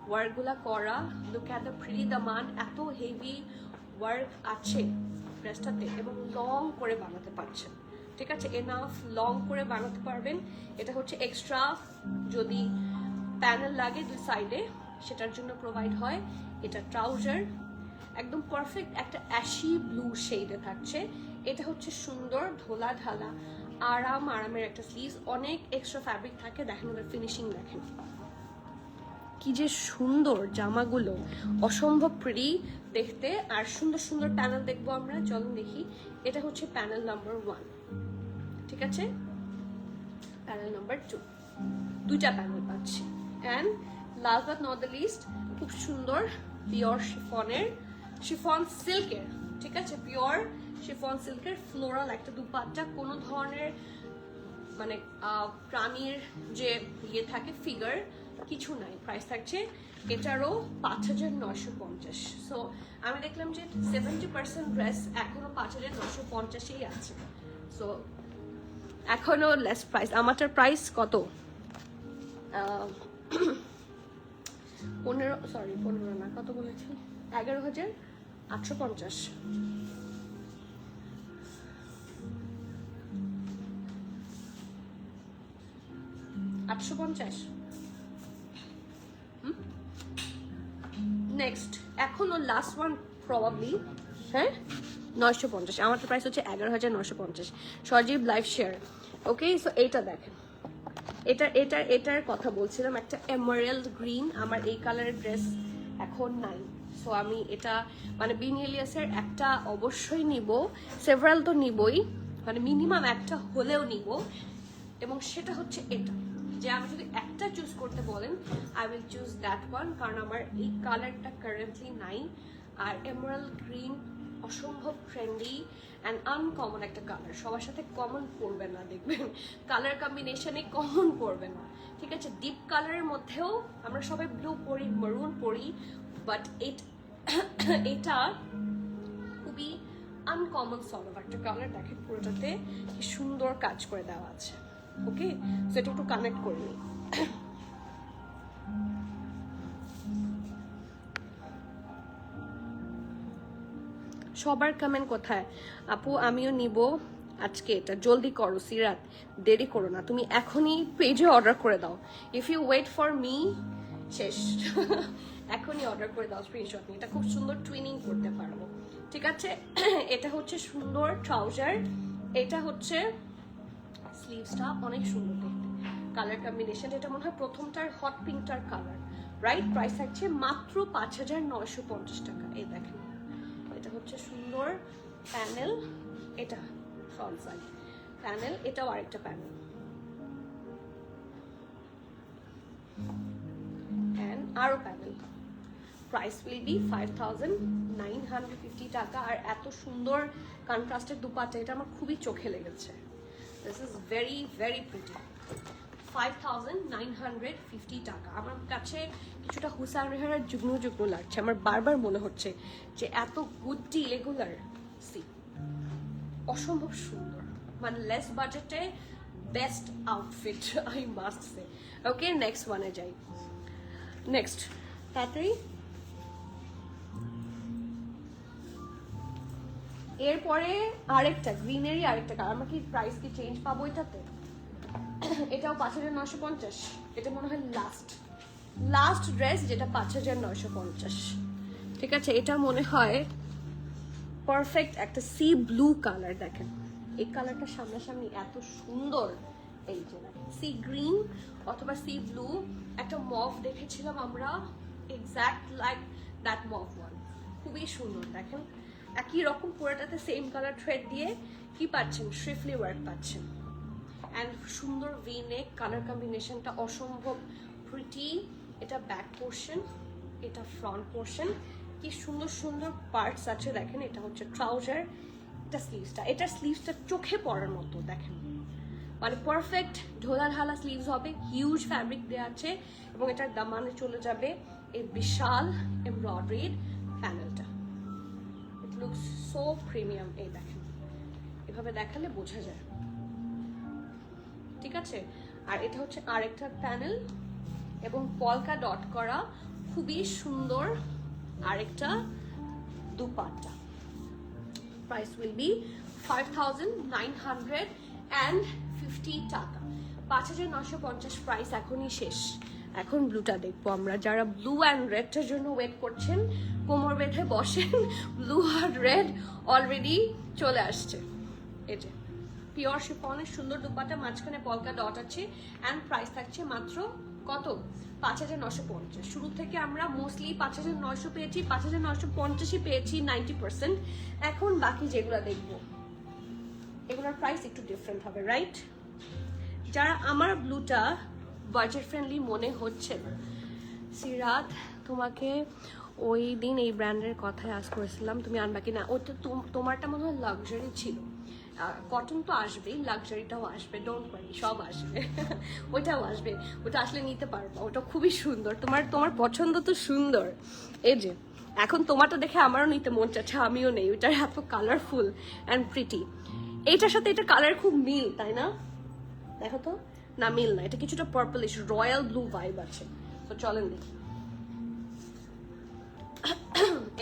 ওয়ার্কগুলা করা। লুক অ্যাট দ্য প্রিটি দামান, এত হেভি ওয়ার্ক আছে ড্রেসটাতে এবং লং করে বানাতে পারছেন। ঠিক আছে, এনাফ লং করে বানাতে পারবেন। এটা হচ্ছে এক্সট্রা যদি প্যানেল লাগে দুই সাইডে সেটার জন্য প্রোভাইড হয়। এটা ট্রাউজার একদম পারফেক্ট একটা অ্যাশি ব্লু শেডে থাকছে। এটা হচ্ছে সুন্দর ঢোলা ঢালা আরামের একটা স্লিভস, অনেক এক্সট্রা ফ্যাব্রিক থাকে। দেখেন ওদের ফিনিশিং, দেখেন কি যে সুন্দর জামাগুলো, অসম্ভব প্রিটি দেখতে। আর সুন্দর সুন্দর প্যানেল দেখবো আমরা, চলুন দেখি। এটা হচ্ছে প্যানেল নাম্বার 1, ঠিক আছে। প্যানেল নাম্বার 2, দুইটা প্যানেল পাচ্ছি। And last but not the least, খুব সুন্দর পিওর শিফন সিল্কের, ঠিক আছে, পিওর শিফন সিল্কের ফ্লোরাল একটা দুপাট্টা, কোনো ধরনের মানে প্রাণীর যে ইয়ে থাকে ফিগার কিছু নাই। প্রাইস থাকছে এটারও 5,950। সো আমি দেখলাম যে 70% ড্রেস এখনো 5,950-এই আছে। সো এখনো লেস প্রাইস। আমারটার প্রাইস কত? 15 না, কত বলেছি, 11,850। নেক্সট এখনো লাস্ট ওয়ান প্রবাবলি, হ্যাঁ 950। আমার প্রাইস হচ্ছে 11,950। সজীব লাইভ শেয়ার, ওকে। সো এইটা দেখেন, এটার কথা বলছিলাম, একটা এমারেল্ড গ্রিন। আমার এই কালারের ড্রেস এখন নাই, সো আমি এটা মানে বিনিলিয়াসের একটা অবশ্যই নিব, সেভারাল তো নিবই, মানে মিনিমাম একটা হলেও নিব। এবং সেটা হচ্ছে এটা, যে আমি যদি একটা চুজ করতে বলেন I will choose that one, কারণ আমার এই কালারটা কারেন্টলি নাই। আর এমারাল্ড গ্রিন অসম্ভব ট্রেন্ডি অ্যান্ড আনকমন একটা কালার, সবার সাথে কমন পড়বে না, দেখবেন কালার কম্বিনেশনে কমন পড়বে না, ঠিক আছে। ডিপ কালারের মধ্যেও আমরা সবাই ব্লু পরি, মারুন পরি, বাট এটা খুবই আনকমন সলভ একটা কালার। দেখেন পুরোটাতে কি সুন্দর কাজ করে দেওয়া আছে, ওকে। সো এটা একটু কানেক্ট করে নিই। সবার কমেন্ট কোথায়? আপু আমিও নিব আজকে, এটা জলদি করো সিরাত, দেরি করো না, তুমি এখনই পেজে অর্ডার করে দাও। If you wait for me শেষ। এখনই অর্ডার করে দাও স্ক্রিনশট নিয়ে, এটা খুব সুন্দর টুইনিং করতে পারবো, ঠিক আছে। এটা হচ্ছে সুন্দর ট্রাউজার, এটা হচ্ছে স্লিভসটা অনেক সুন্দর দেখতে, কালার কম্বিনেশন। এটা মনে হয় প্রথমটার হট পিঙ্কটার কালার, রাইট। প্রাইস থাকছে মাত্র 5,950 টাকা। এই দেখেন এটা হচ্ছে সুন্দর প্যানেল, এটা ফ্রন্ট সাইড প্যানেল, এটাও আরেকটা প্যানেল, এন্ড আরো প্যানেল। প্রাইস উইল বি 5,950 টাকা। আর এত সুন্দর কন্ট্রাস্টের দুপাট্টা, এটা আমার খুবই চোখে লেগেছে। This is very very pretty. 5,950 টাকা। আমার কাছে কিছুটা হুসাইন রেহানের যুগ্ন যুগ্ন লাগছে, আমার বারবার মনে হচ্ছে যে এত গুড ডিল এগুলার, সি অসম্ভব সুন্দর, মানে লেস বাজেটে best outfit I must say. Okay, next ওয়ানে যাই। নেক্সট তাড়াতাড়ি, এরপরে আরেকটা গ্রিনেরই আরেকটা কালার। আমরা কি প্রাইস কি চেঞ্জ পাবো এটাতে? এটাও 5,950। এটা মনে হয় লাস্ট ড্রেস যেটা 5,950, ঠিক আছে। এটা মনে হয় পারফেক্ট একটা সি ব্লু কালার। দেখেন এই কালারটা সামনাসামনি এত সুন্দর, এই যে সি গ্রিন অথবা সি ব্লু, একটা মভ দেখেছিলাম আমরা, exact like that mauve one, খুবই সুন্দর। দেখেন একই রকম পুরোটাতে সেম কালার থ্রেড দিয়ে কি পাচ্ছেন, শ্রিফলি ওয়ার্ক পাচ্ছেন, অ্যান্ড সুন্দর ভি নেক, কালার কম্বিনেশনটা অসম্ভব প্রিটি। এটা ব্যাক পোর্শন, এটা ফ্রন্ট পোর্শন, কি সুন্দর সুন্দর পার্টস আছে। দেখেন এটা হচ্ছে ট্রাউজার, এটা স্লিভসটা চোখে পড়ার মতো। দেখেন মানে পারফেক্ট ঢোলা ঢালা স্লিভস হবে, হিউজ ফ্যাব্রিক দেওয়া আছে, এবং এটার দামানে চলে যাবে এই বিশাল এমব্রয়ডারিড প্যানেলটা। It looks so premium. এই দেখেন এভাবে দেখালে বোঝা যায়, ঠিক আছে। আর এটা হচ্ছে আরেকটা প্যানেল এবং পলকা ডট করা খুবই সুন্দর আরেকটা দুপাট্টা। প্রাইস উইল বি 5,950 টাকা। 5,950 প্রাইস এখনই শেষ। এখন ব্লুটা দেখবো আমরা। যারা ব্লু অ্যান্ড রেডটার জন্য ওয়েট করছেন, কোমর বেঁধে বসেন, ব্লু আর রেড অলরেডি চলে আসছে। এই যে পিওর শিফনের সুন্দর দুপাট্টা, মাঝখানে পলকা ডট আছে, অ্যান্ড প্রাইস থাকছে মাত্র কত? 5,950। শুরু থেকে আমরা মোস্টলি 5,900 পেয়েছি, 5,950ই পেয়েছি 90%। এখন বাকি যেগুলো দেখবো এগুলোর প্রাইস একটু ডিফারেন্ট হবে, রাইট? যারা আমার ব্লুটা বাজেট ফ্রেন্ডলি মনে হচ্ছে না, সিরাত তোমাকে ওই দিন এই ব্র্যান্ডের কথায় আজ করেছিলাম, তুমি আনবা কি না? ওটা তোমারটা মনে হয় লাক্সারি ছিল। কটন তো আসবেই, লাক্সারিটাও আসবে, ডোন্ট ওয়ারি, সব আসবে। ওইটাও আসবে, ওটা আসলে নিতে পারবো, ওটা খুবই সুন্দর। তোমার পছন্দ তো সুন্দর। এই যে এখন তোমারটা দেখে আমারও নিতে মন চাচ্ছে, আমিও নেই। ওইটার এত কালারফুল অ্যান্ড প্রিটি। এইটার সাথে এটা কালার খুব মিল, তাই না? দেখো তো, না মিল না, এটা কিছুটা পার্পলিশ রয়্যাল ব্লু ভাইব আছে। তো চলেন দেখি।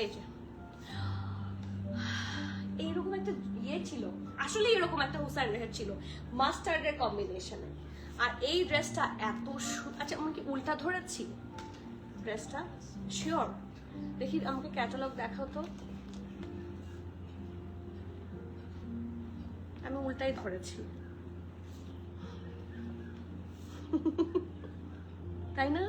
এই যে এইরকম একটা ইয়ে ছিল, আসলে এরকম একটা হুসাইন রেহার ছিল মাস্টার্ডের কম্বিনেশনে। আর এই ড্রেসটা এত আচ্ছা, আমাকে উল্টা ধরেছি ড্রেসটা, শিওর? দেখি আমাকে ক্যাটালগ দেখাও তো। আমি উল্টাই ধরেছি, তাই না?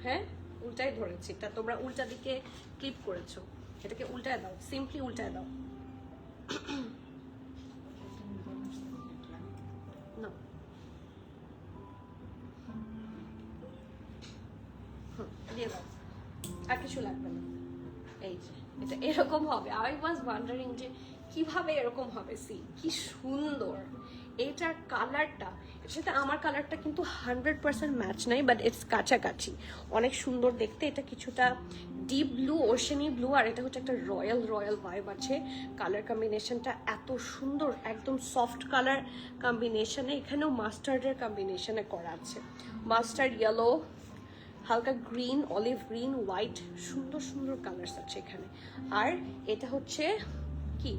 হ্যাঁ, উল্টাই ধরেছি। তা তোমরা উল্টা দিকে ক্লিপ করেছো, এটাকে উল্টায় দাও, সিম্পলি উল্টায় দাও। না, দিয়ে দাও, আর কিছু লাগবে না। এই যে এটা এরকম হবে। আই ওয়াজ ওয়ান্ডারিং যে কিভাবে এরকম হবে। সি কি সুন্দর এইটার কালারটা, এর সাথে আমার কালারটা কিন্তু 100% ম্যাচ নাই, বাট ইটস কাছাকাছি, অনেক সুন্দর দেখতে। এটা কিছুটা ডিপ ব্লু, ওশেনি ব্লু, আর এটা হচ্ছে একটা রয়্যাল ভাইব আছে। কালার কম্বিনেশনটা এত সুন্দর, একদম সফট কালার কম্বিনেশনে, এখানেও মাস্টার্ডের কম্বিনেশনে করা আছে। মাস্টার্ড, ইয়েলো, হালকা গ্রিন, অলিভ গ্রিন, হোয়াইট, সুন্দর সুন্দর কালার্স আছে এখানে। আর এটা হচ্ছে কি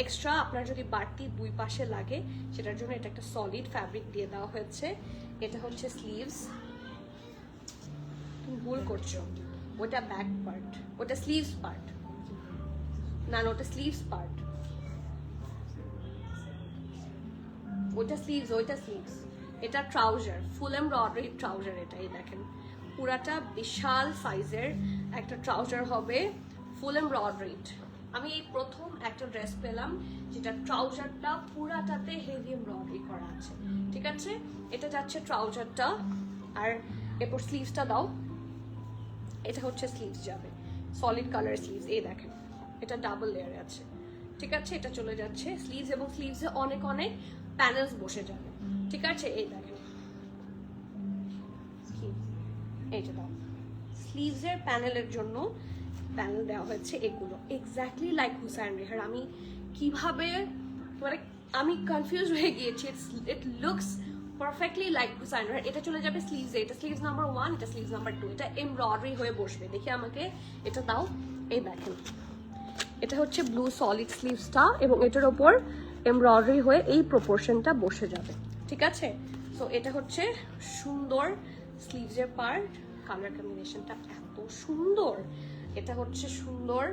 এক্সট্রা, আপনার যদি বাড়তি দুই পাশে লাগে সেটার জন্য এটা একটা সলিড ফ্যাব্রিক দিয়ে দেওয়া হয়েছে। এটা হচ্ছে স্লিভস, তুমি ভুল করছো, ওটা ব্যাক পার্ট, ওটা স্লিভস পার্ট, না ওটা স্লিভস পার্ট, ওটা স্লিভস, ওইটা স্লিভস। এটা ট্রাউজার, ফুল এমব্রয়ডারি ট্রাউজার। এটাই দেখেন, পুরাটা বিশাল সাইজের একটা ট্রাউজার হবে, ফুল এমব্রয়ডারিড। আমি এই প্রথম একটা ড্রেস পেলাম যেটা ট্রাউজারটা পুরাটাতে হেভি এমব্রয়ডারি করা আছে, ঠিক আছে? এটা যাচ্ছে ট্রাউজারটা, আর এরপর স্লিভসটা দাও। এটা হচ্ছে স্লিভস যাবে, সলিড কালার স্লিভস। এই দেখেন, এটা ডাবল লেয়ারে আছে, ঠিক আছে? এটা চলে যাচ্ছে স্লিভস, এবং স্লিভসে অনেক অনেক প্যানেলস বসে যাবে, ঠিক আছে? এই দেখেন, এইটা দাও, স্লিভসের প্যানেলের জন্য প্যানেল দেওয়া হয়েছে এগুলো, এক্স্যাক্টলি লাইক হুসাইন রেহার। আমি কিভাবে, মানে আমি কনফিউজ হয়ে গিয়েছি। It looks perfectly like Hussain Rehan. এটা চলে যাবে স্লিভসে, এটা স্লিভস নাম্বার 1, এটা স্লিভস নাম্বার 2, এটা এমব্রয়ডারি হয়ে বসবে। দেখি আমাকে এটা দাও। এই দেখেন, এটা হচ্ছে ব্লু সলিড স্লিভসটা, এবং এটার ওপর এমব্রয়ডারি হয়ে এই প্রপোর্শনটা বসে যাবে, ঠিক আছে? সো এটা হচ্ছে সুন্দর স্লিভসের পার্ট, কালার কম্বিনেশনটা এত সুন্দর। এটা হচ্ছে সুন্দর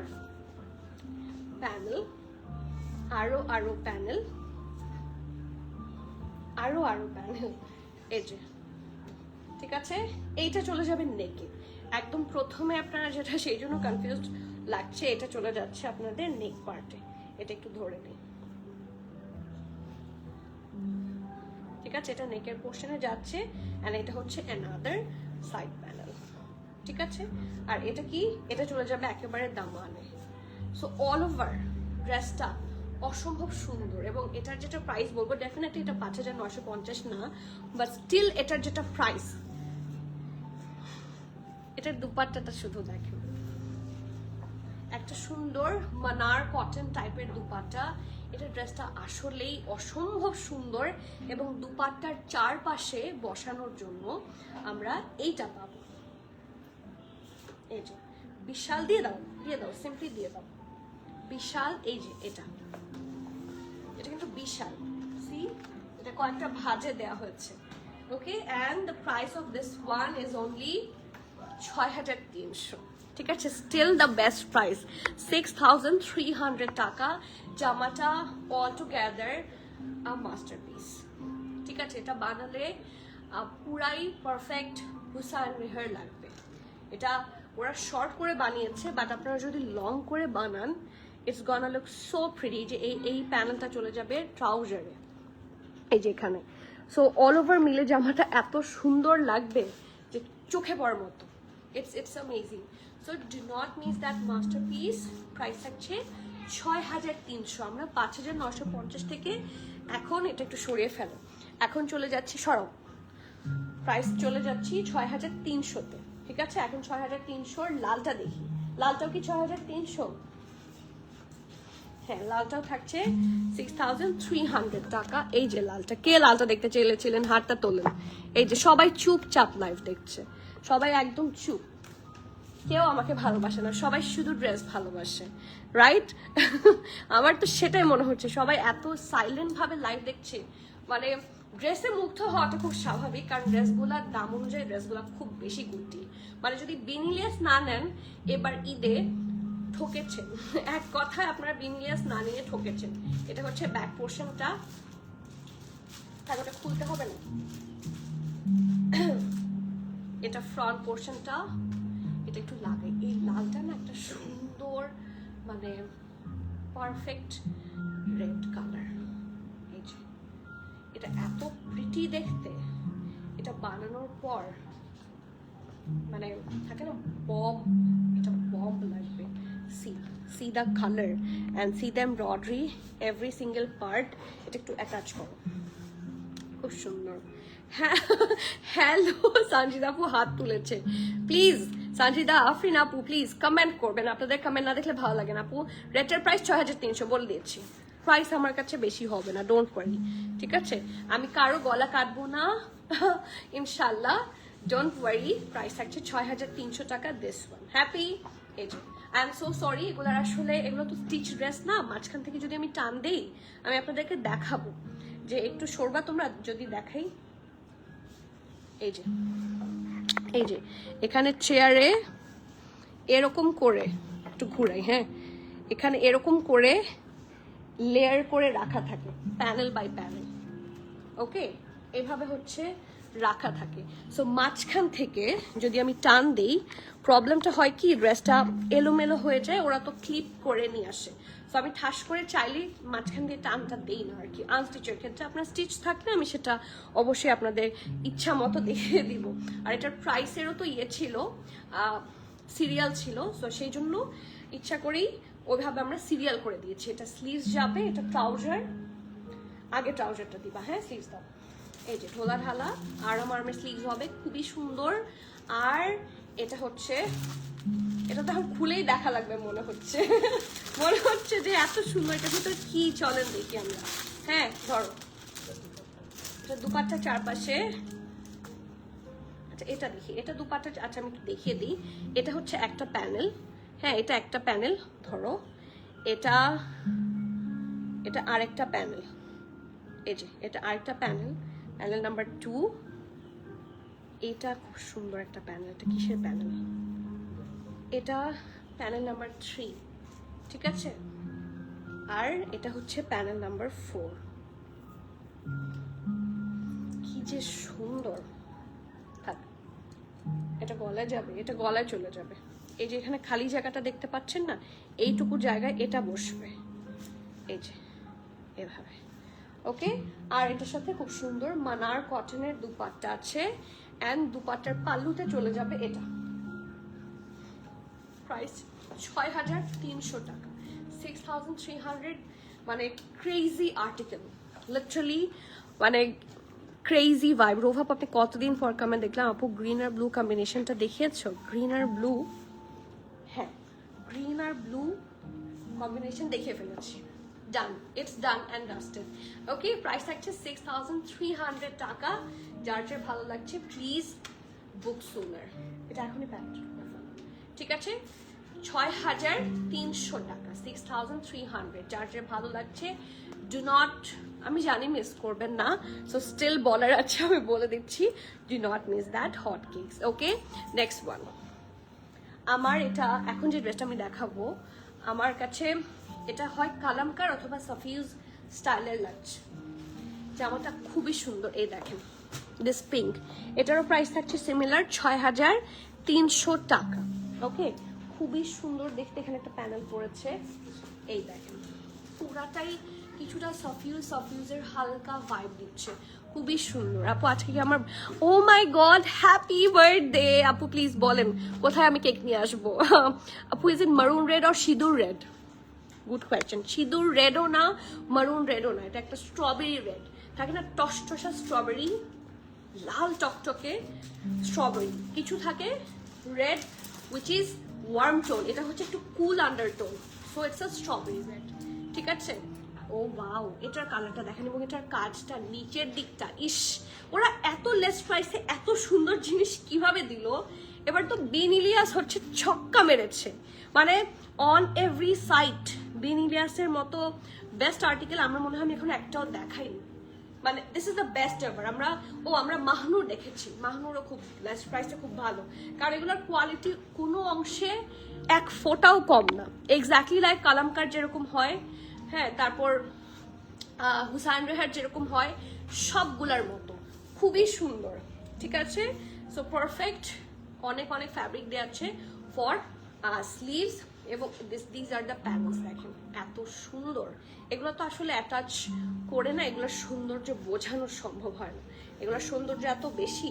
প্যানেল, আরো প্যানেল, আরো প্যানেল, এই যে, ঠিক আছে? এইটা চলে যাবে নেকে। একদম প্রথমে আপনারা যেটা সেই জন্য কনফিউজড লাগছে, এটা চলে যাচ্ছে আপনাদের নেক পার্টে। এটা একটু ধরে নিই, ঠিক আছে? এটা নেকের পোর্শনে যাচ্ছে, এন্ড এটা হচ্ছে অ্যানাদার সাইড প্যানেল, ঠিক আছে? আর এটা কি, এটা চলে যাবে একেবারে দামানে। সো অল ওভার ড্রেসটা অসম্ভব সুন্দর, এবং এটার যেটা প্রাইস বলবো, ডেফিনেটলি এটা 5,950 না, বাট স্টিল এটার যেটা প্রাইস, এটার দুপাট্টাটা শুধু দেখেন, একটা একটা সুন্দর মানার কটন টাইপের দুপাট্টা। এটা ড্রেসটা আসলেই অসম্ভব সুন্দর এবং দুপাট্টার চারপাশে বসানোর জন্য আমরা এইটা পাবো। এই যে বিশাল, দিয়ে দাও সিম্পলি দিয়ে দাও বিশাল। এই যে এটা কিন্তু বিশাল, সি এটা কয়েকটা ভাঁজে দেওয়া হয়েছে। Okay, and the price of this one is only 6300। ঠিক আছে, স্টিল দ্য বেস্ট প্রাইস 6300 টাকা। জামাটা অল টুগেদার মাস্টারপিস। ঠিক আছে, এটা বানালে পুরাই পারফেক্ট হুসাইন রেহার লাগবে। এটা ওরা শর্ট করে বানিয়েছে, বাট আপনারা যদি লং করে বানান ইটস গনা লুক সো প্রিটি। যে এই প্যানেলটা চলে যাবে ট্রাউজারে, এই যে এখানে। সো অল ওভার মিলে জামাটা এত সুন্দর লাগবে যে চোখে পড়ার মতো। It's amazing. So do not miss that masterpiece. Price থাকছে 6300। আমরা 5950 থেকে এখন এটা একটু সরিয়ে ফেলো, এখন চলে যাচ্ছি সরব প্রাইস চলে যাচ্ছি 6300-তে। ঠিক আছে, এখন 6300। লালটা দেখি, লালটাও কি 6300? হ্যাঁ, লালটাও থাকছে 6300 টাকা। এই যে লালটা, কে লালটা দেখতে চেয়েছিলেন হাতটা তোলেন। এই যে সবাই চুপচাপ লাইভ দেখছে, সবাই একদম চুপ, কেউ আমাকে ভালোবাসে না, সবাই শুধু ড্রেস ভালোবাসে, রাইট? আমার তো সেটাই মনে হচ্ছে, সবাই এত সাইলেন্ট ভাবে লাইভ দেখছে। মানে ড্রেসে মুগ্ধ হওয়াটা খুব স্বাভাবিক, কারণ ড্রেসগুলার দাম অনুযায়ী ড্রেসগুলা খুব বেশি গুটি। মানে যদি বিনিলেস না নেন এবার ঈদে ঠকেছেন, এক কথায় আপনারা বিনিলেস না নিয়ে ঠকেছেন। এটা হচ্ছে ব্যাক পোর্শনটা, তাহলে ওটা খুলতে হবে না। এটা ফ্রন্ট পোর্শনটা, এটা একটু লাগাই। এই লালটা না একটা সুন্দর মানে পারফেক্ট রেড কালার। এই যে এটা এত প্রিটি দেখতে, এটা বানানোর পর মানে থাকে না বম, এটা বম লাগবে। see the color and see the embroidery every single part. এটা একটু অ্যাটাচ করো, খুব সুন্দর। হ্যাঁ, হ্যালো সঞ্জিদা আপু হাত তুলেছে। প্লিজ সঞ্জিদা, আফরিন আপু প্লিজ কমেন্ট করবেন, আপনাদের কমেন্ট না দেখলে ভালো লাগে না। আপু রেটের প্রাইস 6300 বলে দিয়েছি, প্রাইস আমার কাছে বেশি হবে না, ডোন্ট ওয়ারি। ঠিক আছে, আমি কারো গলা কাটবো না ইনশাল্লাহ, ডোন্ট ওয়ারি। প্রাইস থাকছে 6300 টাকা দিস ওয়ান। হ্যাপি? এই যে আই এম সো সরি, এগুলোর আসলে এগুলো তো স্টিচ ড্রেস না, মাঝখান থেকে যদি আমি টান দেই আমি আপনাদেরকে দেখাবো। যে একটু সরবা তোমরা, যদি দেখাই। এই যে এখানে চেয়ারে এরকম করে একটু ঘুরাই, হ্যাঁ, এখানে এরকম করে লেয়ার করে রাখা থাকে, প্যানেল বাই প্যানেল। ওকে, এভাবে হচ্ছে রাখা থাকে। সো মাঝখান থেকে যদি আমি টান দিই, প্রবলেমটা হয় কি ড্রেসটা এলোমেলো হয়ে যায়, ওরা তো ক্লিপ করে নিয়ে আসে। সো আমি ঠাস করে চাইলেই মাঝখান দিয়ে টানটা দেই না আর কি। আনস্টিচের ক্ষেত্রে আপনার স্টিচ থাকলে আমি সেটা অবশ্যই আপনাদের ইচ্ছা মতো দেখিয়ে দিব। আর এটার প্রাইসেরও তো ছিল, সিরিয়াল ছিল, সো সেই জন্য ইচ্ছা করেই ওইভাবে আমরা সিরিয়াল করে দিয়েছি। এটা স্লিভস যাবে, এটা ট্রাউজার, আগে ট্রাউজারটা দিবা, হ্যাঁ স্লিভস দাও। এই যে ঢোলা ঢালা আরাম আরামের স্লিভস হবে, খুবই সুন্দর। আর এটা হচ্ছে, এটা তো এখন খুলেই দেখা লাগবে মনে হচ্ছে যে এত সুন্দর। এটার ভিতরে কি চলেন দেখি আমরা। হ্যাঁ ধরো, এটা দুপাট্টা চারপাশে। আচ্ছা এটা দেখি, এটা দুপাট্টা। আচ্ছা আমি দেখিয়ে দিই, এটা হচ্ছে একটা প্যানেল। হ্যাঁ, এটা একটা প্যানেল। ধরো এটা আরেকটা প্যানেল। এই যে এটা আরেকটা প্যানেল, প্যানেল নাম্বার 2। এটা খুব সুন্দর একটা প্যানেল। এটা কিসের প্যানেল? এটা প্যানেল নাম্বার 3। ঠিক আছে, আর এটা হচ্ছে প্যানেল নাম্বার 4। কি যে সুন্দর। থাক, এটা গলায় যাবে, এটা গলায় চলে যাবে। এই যে এখানে খালি জায়গাটা দেখতে পাচ্ছেন না, এইটুকু জায়গায় এটা বসবে। এই যে এভাবে। ওকে, আর এটার সাথে খুব সুন্দর মানার কটনের দুপাট্টা আছে, অ্যান্ড দুপাট্টার পাল্লুতে চলে যাবে এটা। প্রাইস 6300 টাকা, 6300। মানে ক্রেজি আর্টিকেল, লিটারালি মানে ক্রেজি ভাইব। রোভাপ আপনি কতদিন পর কমেন্ট দেখলাম, আপু গ্রিন আর ব্লু কম্বিনেশনটা দেখিয়েছো? গ্রিন আর ব্লু, হ্যাঁ গ্রিন আর আর ব্লু কম্বিনেশন দেখে ফেলেছি। Done, it's done and dusted. Okay, price থাকছে 6300 টাকা। যার যার ভালো লাগছে প্লিজ বুক সুনার। এটা এখনই প্যান্ট, ঠিক আছে? 6300 টাকা, 6300। যার যার ভালো লাগছে ডু নট, আমি জানি মিস করবেন না, সো স্টিল বলার আছে, আমি বলে দিচ্ছি, do not miss that hot cakes. Okay, next one. আমার এটা এখন যে ড্রেসটা আমি দেখাবো, আমার কাছে এটা হয় কালামকার অথবা সাফিউজ স্টাইলের লাগছে। জামাটা খুবই সুন্দর, এই দেখেন দিস পিঙ্ক। এটারও প্রাইস থাকছে সিমিলার 6300 টাকা। ওকে, খুবই সুন্দর দেখতে। এখানে একটা প্যানেল পড়েছে, এই দেখেন পুরাটাই কিছুটা সাফিউজের হালকা ভাইব দিচ্ছে, খুবই সুন্দর। আপু আজকে কি আমার, ও মাই গড, হ্যাপি বার্থডে আপু, প্লিজ বলেন কোথায় আমি কেক নিয়ে আসবো? আপু ইজ ইট মারুন রেড অর সিঁদুর রেড? Good question. সিঁদুর রেডও না, মারুন রেডও না, এটা একটা স্ট্রবেরি রেড থাকে না, টসটসা স্ট্রবেরি, লাল টকটকে স্ট্রবেরি। কিছু থাকে red which is warm tone, এটা হচ্ছে একটু cool undertone, so it's a strawberry red, ঠিক আছে? ও ওয়াও, এটার কালারটা দেখেন এবং এটার কাজটা নিচের দিকটা, ইস, ওরা এত লেস প্রাইসে এত সুন্দর জিনিস কিভাবে দিল। এবার তো বেনিলিয়াস হচ্ছে ছক্কা মেরেছে, মানে অন এভরি সাইট বেনিলিয়াসের মতো বেস্ট আর্টিকেল আমরা মনে হয় আমি এখন একটাও দেখাইনি, মানে this is the best ever. আমরা মাহনুর দেখেছি, মাহনুরও খুব লেস প্রাইসটা খুব ভালো, কারণ এগুলোর কোয়ালিটি কোনো অংশে এক ফোঁটাও কম না, এক্স্যাক্টলি লাইক কালামকার যেরকম হয়, হ্যাঁ, তারপর হুসাইন রেহার যেরকম হয়, সবগুলার মতো খুবই সুন্দর, ঠিক আছে? সো পারফেক্ট, অনেক অনেক ফ্যাব্রিক দেওয়া আছে ফর স্লিভস, এবং দিস আর দ্য প্যানেলস। দেখেন এত সুন্দর, এগুলো তো আসলে অ্যাটাচ করে না, এগুলোর সৌন্দর্য বোঝানো সম্ভব হয় না, এগুলোর সৌন্দর্য এত বেশি।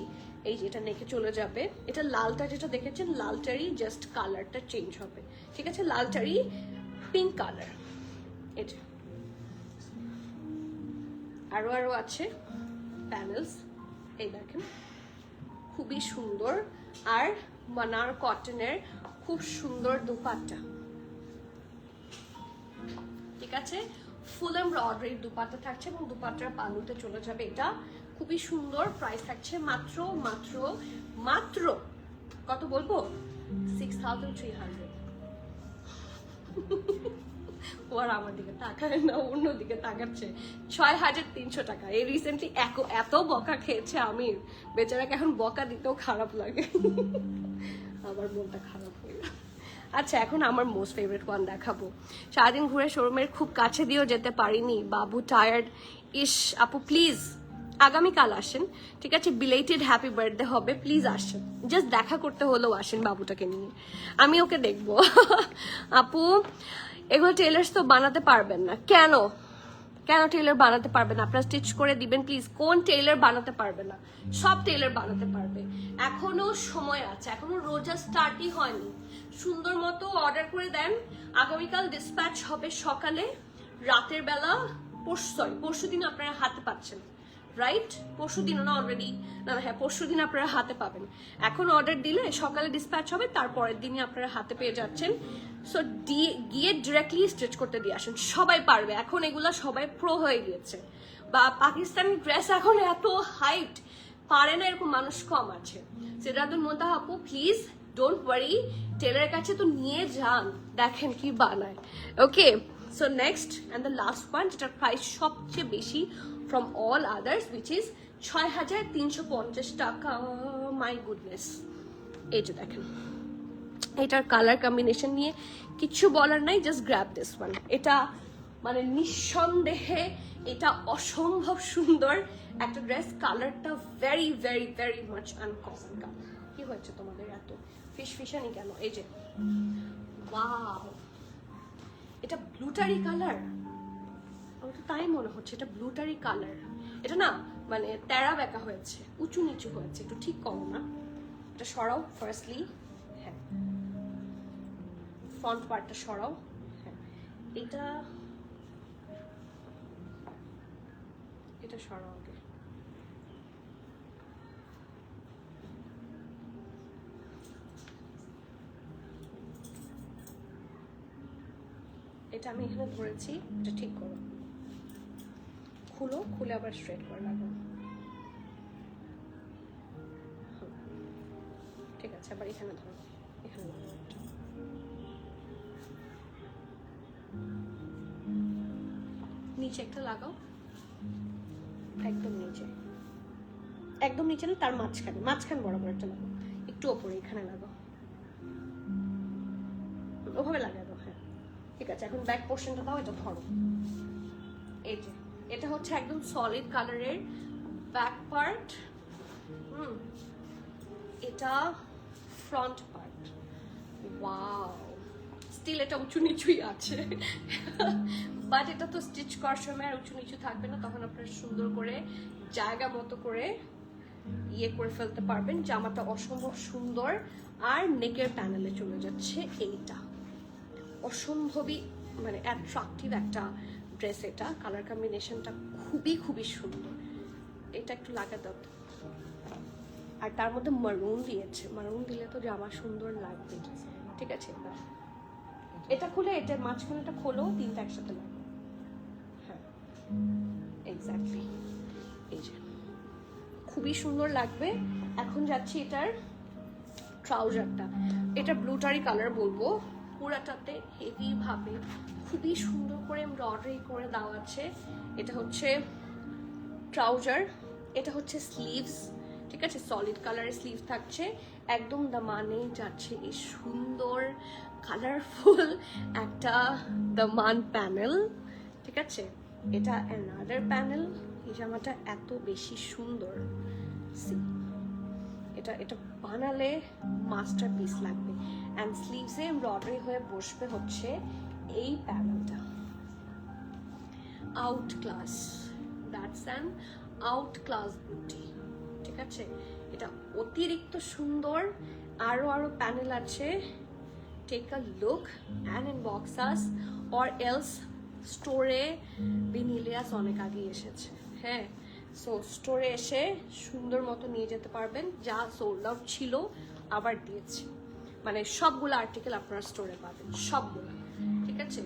এই যে এটা নেকে চলে যাবে, এটা লালটা যেটা দেখেছেন, লালটারই জাস্ট কালারটা চেঞ্জ হবে, ঠিক আছে? লালটারই পিঙ্ক কালার। এটা আরো আছে প্যানেলস, এই দেখেন খুবই সুন্দর। আর মানার কটনের খুব সুন্দর দুপাট্টা, ঠিক আছে? ফুল এমব্রয়ডারি দুপাট্টা থাকছে এবং দুপাট্টার পালুতে চলে যাবে, এটা খুবই সুন্দর। প্রাইস থাকছে মাত্র মাত্র মাত্র কত বলবো, 6300। ও আর আমার দিকে তাকায় না, অন্যদিকে তাকাচ্ছে। 6300 টাকা। এই রিসেন্টলি এত বকা খেয়েছে আমি, বেচারাকে এখন বকা দিতেও খারাপ লাগে, আমার মনটা খারাপ হয়ে গেল। আচ্ছা, এখন আমার মোস্ট ফেভারিট ওয়ান দেখাবো। সারাদিন ঘুরে শোরুমের খুব কাছে দিয়েও যেতে পারিনি, বাবু টায়ার্ড। ইস আপু প্লিজ আগামীকাল আসেন, ঠিক আছে? বিলেটেড হ্যাপি বার্থডে হবে, প্লিজ আসেন, জাস্ট দেখা করতে হলেও আসেন বাবুটাকে নিয়ে, আমি ওকে দেখবো। আপু এগুলো টেলার্স তো বানাতে পারবেন না, কেন টেলার বানাতে পারবেন না? আপনারা স্টিচ করে দিবেন প্লিজ। কোন টেলার বানাতে পারবে না? সব টেলার বানাতে পারবে, এখনো সময় আছে, এখনো রোজা স্টার্টই হয়নি। সুন্দর মতো অর্ডার করে দেন, আগামীকাল ডিসপ্যাচ হবে সকালে, রাতের বেলা পরশু দিন আপনারা হাতে পাচ্ছেন, রাইট? পরশু দিনও না অলরেডি, না হ্যাঁ পরশু দিন আপনারা হাতে পাবেন। এখন অর্ডার দিলে সকালে ডিসপ্যাচ হবে, তারপরের দিনই আপনারা হাতে পেয়ে যাচ্ছেন। সো গিয়ে ডিরেক্টলি স্টিচ করতে দিয়ে আসেন, সবাই পারবে এখন, এগুলা সবাই প্রো হয়ে গিয়েছে। বা পাকিস্তানি ড্রেস এখন এত হাইট, পারে না এরকম মানুষ কম আছে। সিরাতুল মুনতাহা আপু প্লিজ ডোন্ট ওয়ারি, টেলারের কাছে তো নিয়ে যান, দেখেন কি বানায়। Okay, so next and the last one, যেটার প্রাইস সবচেয়ে বেশি from all others, which is 6350 টাকা। মাই গুডনেস, এই যে দেখেন, এটার কালার কম্বিনেশন নিয়ে কিছু বলার নাই, জাস্ট গ্র্যাব দিস ওয়ান। এটা মানে নিঃসন্দেহে এটা অসম্ভব সুন্দর একটা ড্রেস, কালারটা very very very much uncommon colour. কি হয়েছে তোমাদের এত ফিসফিসানি কেন? এই যে ওয়াও, এটা ব্লুটারি কালার, আমার তো তাই মনে হচ্ছে এটা ব্লুটারি কালার। এটা না মানে তেরা বেঁকা হয়েছে, উঁচু নিচু হয়েছে, একটু ঠিক করো না, এটা সরাও ফার্স্টলি, হ্যাঁ ফ্রন্ট পার্টটা সরাও, হ্যাঁ এটা সরাও আগে। এটা আমি এখানে ধরেছি, এটা ঠিক করো, খুলো, খুলে আবার স্ট্রেট করে লাগাও। ঠিক আছে, আবার এখানে ধরো, এখানে লাগাও। নিচে একটা লাগাও, একদম নিচে, একদম নিচে না, তার মাঝখানে, মাঝখান বরাবর একটা লাগাও, একটু ওপরে এখানে লাগাও, ওভাবে লাগাবো। হ্যাঁ ঠিক আছে, এখন ব্যাক পোর্শনটা দাও, এটা ধরো। এই যে এটা হচ্ছে একদম সলিড কালারের ব্যাক পার্ট, এটা ফ্রন্ট পার্ট। ওয়াও, স্টিল এটা উঁচু নিচুই আছে, বাট এটা তো স্টিচ করার সময় আর উঁচু নিচু থাকবে না, তখন আপনারা সুন্দর করে জায়গা মতো করে ইয়ে করে ফেলতে পারবেন। জামাটা অসম্ভব সুন্দর, আর নেকের প্যানেলে চলে যাচ্ছে এইটা, অসম্ভবই মানে অ্যাট্রাকটিভ একটা ড্রেস। এটা কালার কম্বিনেশনটা খুবই খুবই সুন্দর, এটা একটু লাগা দাও। আর তার মধ্যে মারুন দিয়েছে, মারুন দিলে তো জামা সুন্দর লাগবে। ঠিক আছে, এটা খুলে এটা মাঝখানেটা খোলো, তিনটা একসাথে লাগবে। হ্যাঁ এক্স্যাক্টলি, এই যে খুবই সুন্দর লাগবে। এখন যাচ্ছি এটার ট্রাউজারটা, এটা ব্লুটারি কালার বলবো, পুরাটাতে হেভি ভাবে খুবই সুন্দর করে এমব্রয়ডারি করে দেওয়া আছে। এটা হচ্ছে ট্রাউজার, এটা হচ্ছে স্লিভস। ঠিক আছে, সলিড কালারের স্লিভ থাকছে, একদম দামানে যাচ্ছে এই সুন্দর কালারফুল একটা দামান প্যানেল। ঠিক আছে, এটা অ্যানাদার প্যানেল। এই জামাটা এত বেশি সুন্দর, এটা এটা বানালে মাস্টার পিস লাগবে। অ্যান্ড স্লিভসে এমব্রয়ডারি হয়ে বসবে হচ্ছে এই প্যানেলটা। Out class, that's an out class beauty. ঠিক আছে, এটা অতিরিক্ত সুন্দর। আরো আরো প্যানেল আছে, take a look and inbox us or else স্টোরে বিনিলিয়াস অনেক আগে এসেছে। হ্যাঁ, সো স্টোরে এসে সুন্দর মতো নিয়ে যেতে পারবেন। যা সোল্ড আউট ছিল আবার দিয়েছি, মানে সবগুলো আর্টিকেল আপনারা স্টোরে পাবেন, সবগুলো। ঠিক আছে,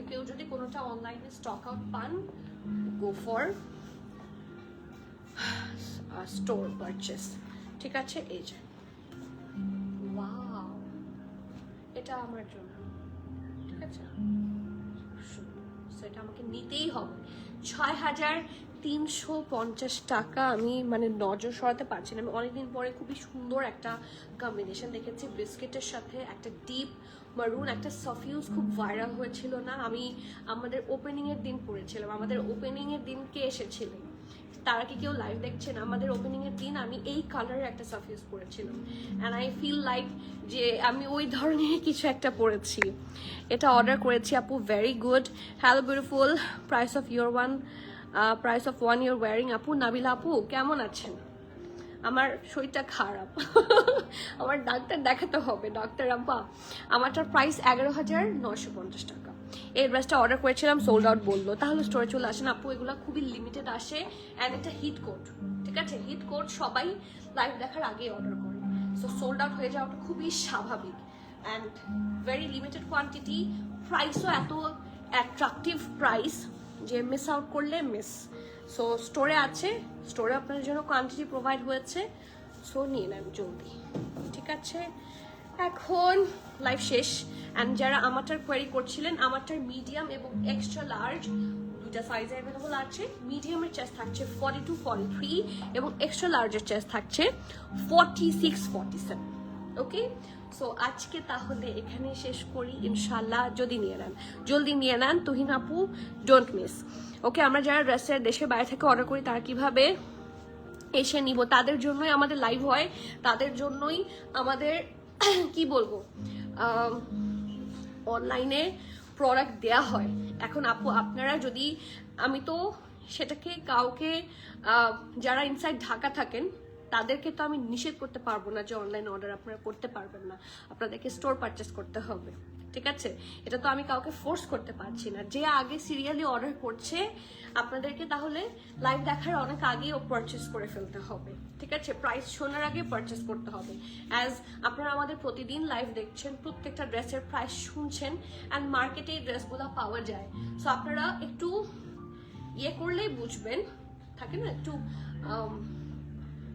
কেউ যদি কোনোটা অনলাইনে স্টক আউট পান, গো ফর স্টোর পারচেস। ঠিক আছে, এই যে ওয়াও, এটা আমার জন্য। ঠিক আছে, সেটা আমাকে নিতেই হবে। ৬,৩৫০ টাকা। আমি মানে নজর সরাতে পারছি না। আমি অনেকদিন পরে খুবই সুন্দর একটা কম্বিনেশন দেখেছি বিস্কিটের সাথে একটা ডিপ মারুন, একটা সফিউজ খুব ভাইরাল হয়েছিল না? আমি আমাদের ওপেনিং এর দিন পড়েছিলাম। আমাদের ওপেনিং এর দিন কে এসেছিলেন? তারা কি কেউ লাইভ দেখছেন? আমাদের ওপেনিং এর দিন আমি এই কালারের একটা সাফিউজ পরেছিলাম, অ্যান্ড আই ফিল লাইক যে আমি ওই ধরনের কিছু একটা পরেছি। এটা অর্ডার করেছি আপু, very good. Hello beautiful, price of your one, price of one your wearing. আপু নাবিলা আপু কেমন আছেন? আমার শরীরটা খারাপ, আমার ডাক্তার দেখাতে হবে। ডাক্তার আব্বা, আমারটার প্রাইস 11,950 টাকা। এই ড্রেসটা অর্ডার করেছিলাম, সোল্ড আউট বললো, তাহলে স্টোরে চলে আসেন আপু। এগুলো খুবই লিমিটেড আসে, অ্যান্ড এটা হিট কোট। ঠিক আছে, হিট কোট সবাই লাইভ দেখার আগে অর্ডার করে, সো সোল্ড আউট হয়ে যাওয়াটা খুবই স্বাভাবিক। অ্যান্ড ভেরি লিমিটেড কোয়ান্টিটি, প্রাইসও এত অ্যাট্রাকটিভ প্রাইস যে মিস আউট করলে মিস। সো স্টোরে আছে, স্টোরে আপনার জন্য কোয়ান্টিটি প্রোভাইড হয়েছে, সো নিয়ে নেন জলদি। ঠিক আছে, এখন লাইভ শেষ। অ্যান্ড যারা আমারটার কোয়ারি করছিলেন, আমারটার মিডিয়াম এবং এক্সট্রা লার্জ দুটা সাইজ অ্যাভেলেবল আছে। মিডিয়ামের চেস্ট থাকছে 42, 43 এবং এক্সট্রা লার্জের চেস্ট থাকছে 46, 47। ওকে, সো আজকে তাহলে এখানে শেষ করি ইনশাল্লাহ। যদি নিয়ে নেন, জলদি নিয়ে নেন। তুহিন আপু, ডোন্ট মিস। ওকে, আমরা যারা ড্রেসের দেশের বাইরে থেকে অর্ডার করি, তারা কিভাবে এসে নিব, তাদের জন্যই আমাদের লাইভ হয়, তাদের জন্যই আমাদের কি বলবো অনলাইনে প্রোডাক্ট দেয়া হয়। এখন আপু আপনারা যদি, আমি তো সেটাকে কাউকে যারা ইনসাইড ঢাকা থাকেন তাদেরকে তো আমি নিষেধ করতে পারবো না যে অনলাইন অর্ডার আপনারা করতে পারবেন না, আপনাদেরকে স্টোর পারচেস করতে হবে। ঠিক আছে? এটা তো আমি কাউকে ফোর্স করতে পারছি না। যে আগে সিরিয়ালি অর্ডার করছে আপনাদেরকে তাহলে লাইভ দেখার অনেক আগেই ও পারচেস করে ফেলতে হবে, ঠিক আছে? প্রাইস শোনার আগে পারচেস করতে হবে। অ্যাজ আপনারা আমাদের প্রতিদিন লাইভ দেখছেন, প্রত্যেকটা ড্রেসের প্রাইস শুনছেন, অ্যান্ড মার্কেটে এই ড্রেসগুলো পাওয়া যায়। সো আপনারা একটু ইয়ে করলেই বুঝবেন, থাকে না একটু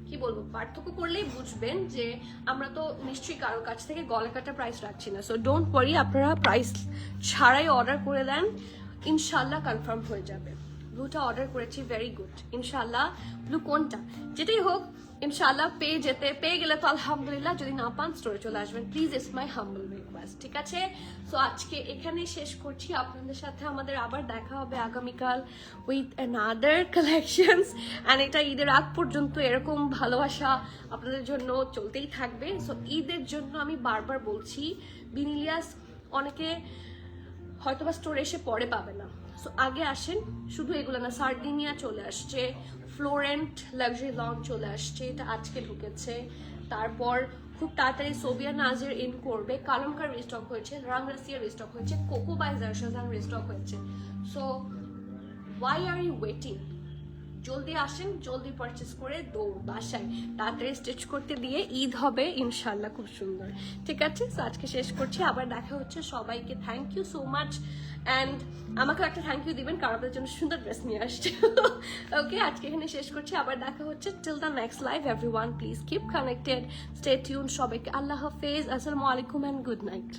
কি বলবো, পার্থক্য করলেই বুঝবেন যে আমরা তো নিশ্চয়ই কারোর কাছ থেকে গলা কাটা প্রাইস রাখছি না। সো ডোন্ট ওয়ারি, আপনারা প্রাইস ছাড়াই অর্ডার করে দেন, ইনশাল্লাহ কনফার্ম হয়ে যাবে। ব্লুটা অর্ডার করেছি, ভেরি গুড ইনশাল্লাহ। ব্লু কোনটা যেটাই হোক ইনশাল্লাহ পেয়ে গেলে তো আলহামদুলিল্লাহ, যদি না পান স্টোরে চলে আসবেন please, it's my humble request, ঠিক আছে? সো আজকে এখানেই শেষ করছি। আপনাদের সাথে আমাদের আবার দেখা হবে আগামীকাল উইথ অ্যানাদার কালেকশনস, অ্যান্ড এটা ঈদের আগ পর্যন্ত এরকম ভালোবাসা আপনাদের জন্য চলতেই থাকবে। সো ঈদের জন্য আমি বারবার বলছি, বিনিলিয়াস অনেকে হয়তোবা স্টোরে এসে পরে পাবে না, সো আগে আসেন। শুধু এগুলো না, সার্ডিনিয়া চলে আসছে, ফ্লোরেন্ট লাক্সারি লঞ্চ চলে আসছে, এটা আজকে ঢুকেছে। তারপর খুব তাড়াতাড়ি সোভিয়া নাজির ইন করবে, কালমকার রিস্টক হয়েছে, রাংরাসিয়া রিস্টক হয়েছে, কোকো বাই জারশাজান রিস্টক হয়েছে। So why are you waiting? জলদি আসেন, জলদি পারচেস করে দৌড় বাসায়, তাড়াতাড়ি স্টিচ করতে দিয়ে ঈদ হবে ইনশাল্লাহ খুব সুন্দর, ঠিক আছে? সো আজকে শেষ করছি, আবার দেখা হচ্ছে। সবাইকে thank you so much, and আমাকেও একটা থ্যাংক ইউ দিবেন কারণ আপনাদের জন্য সুন্দর ড্রেস নিয়ে আসছে। ওকে, আজকে এখানে শেষ করছি, আবার দেখা হচ্ছে। Till the next live, everyone please keep connected, stay tune. সবাইকে আল্লাহ হাফেজ, আসসালামু আলাইকুম অ্যান্ড গুড নাইট।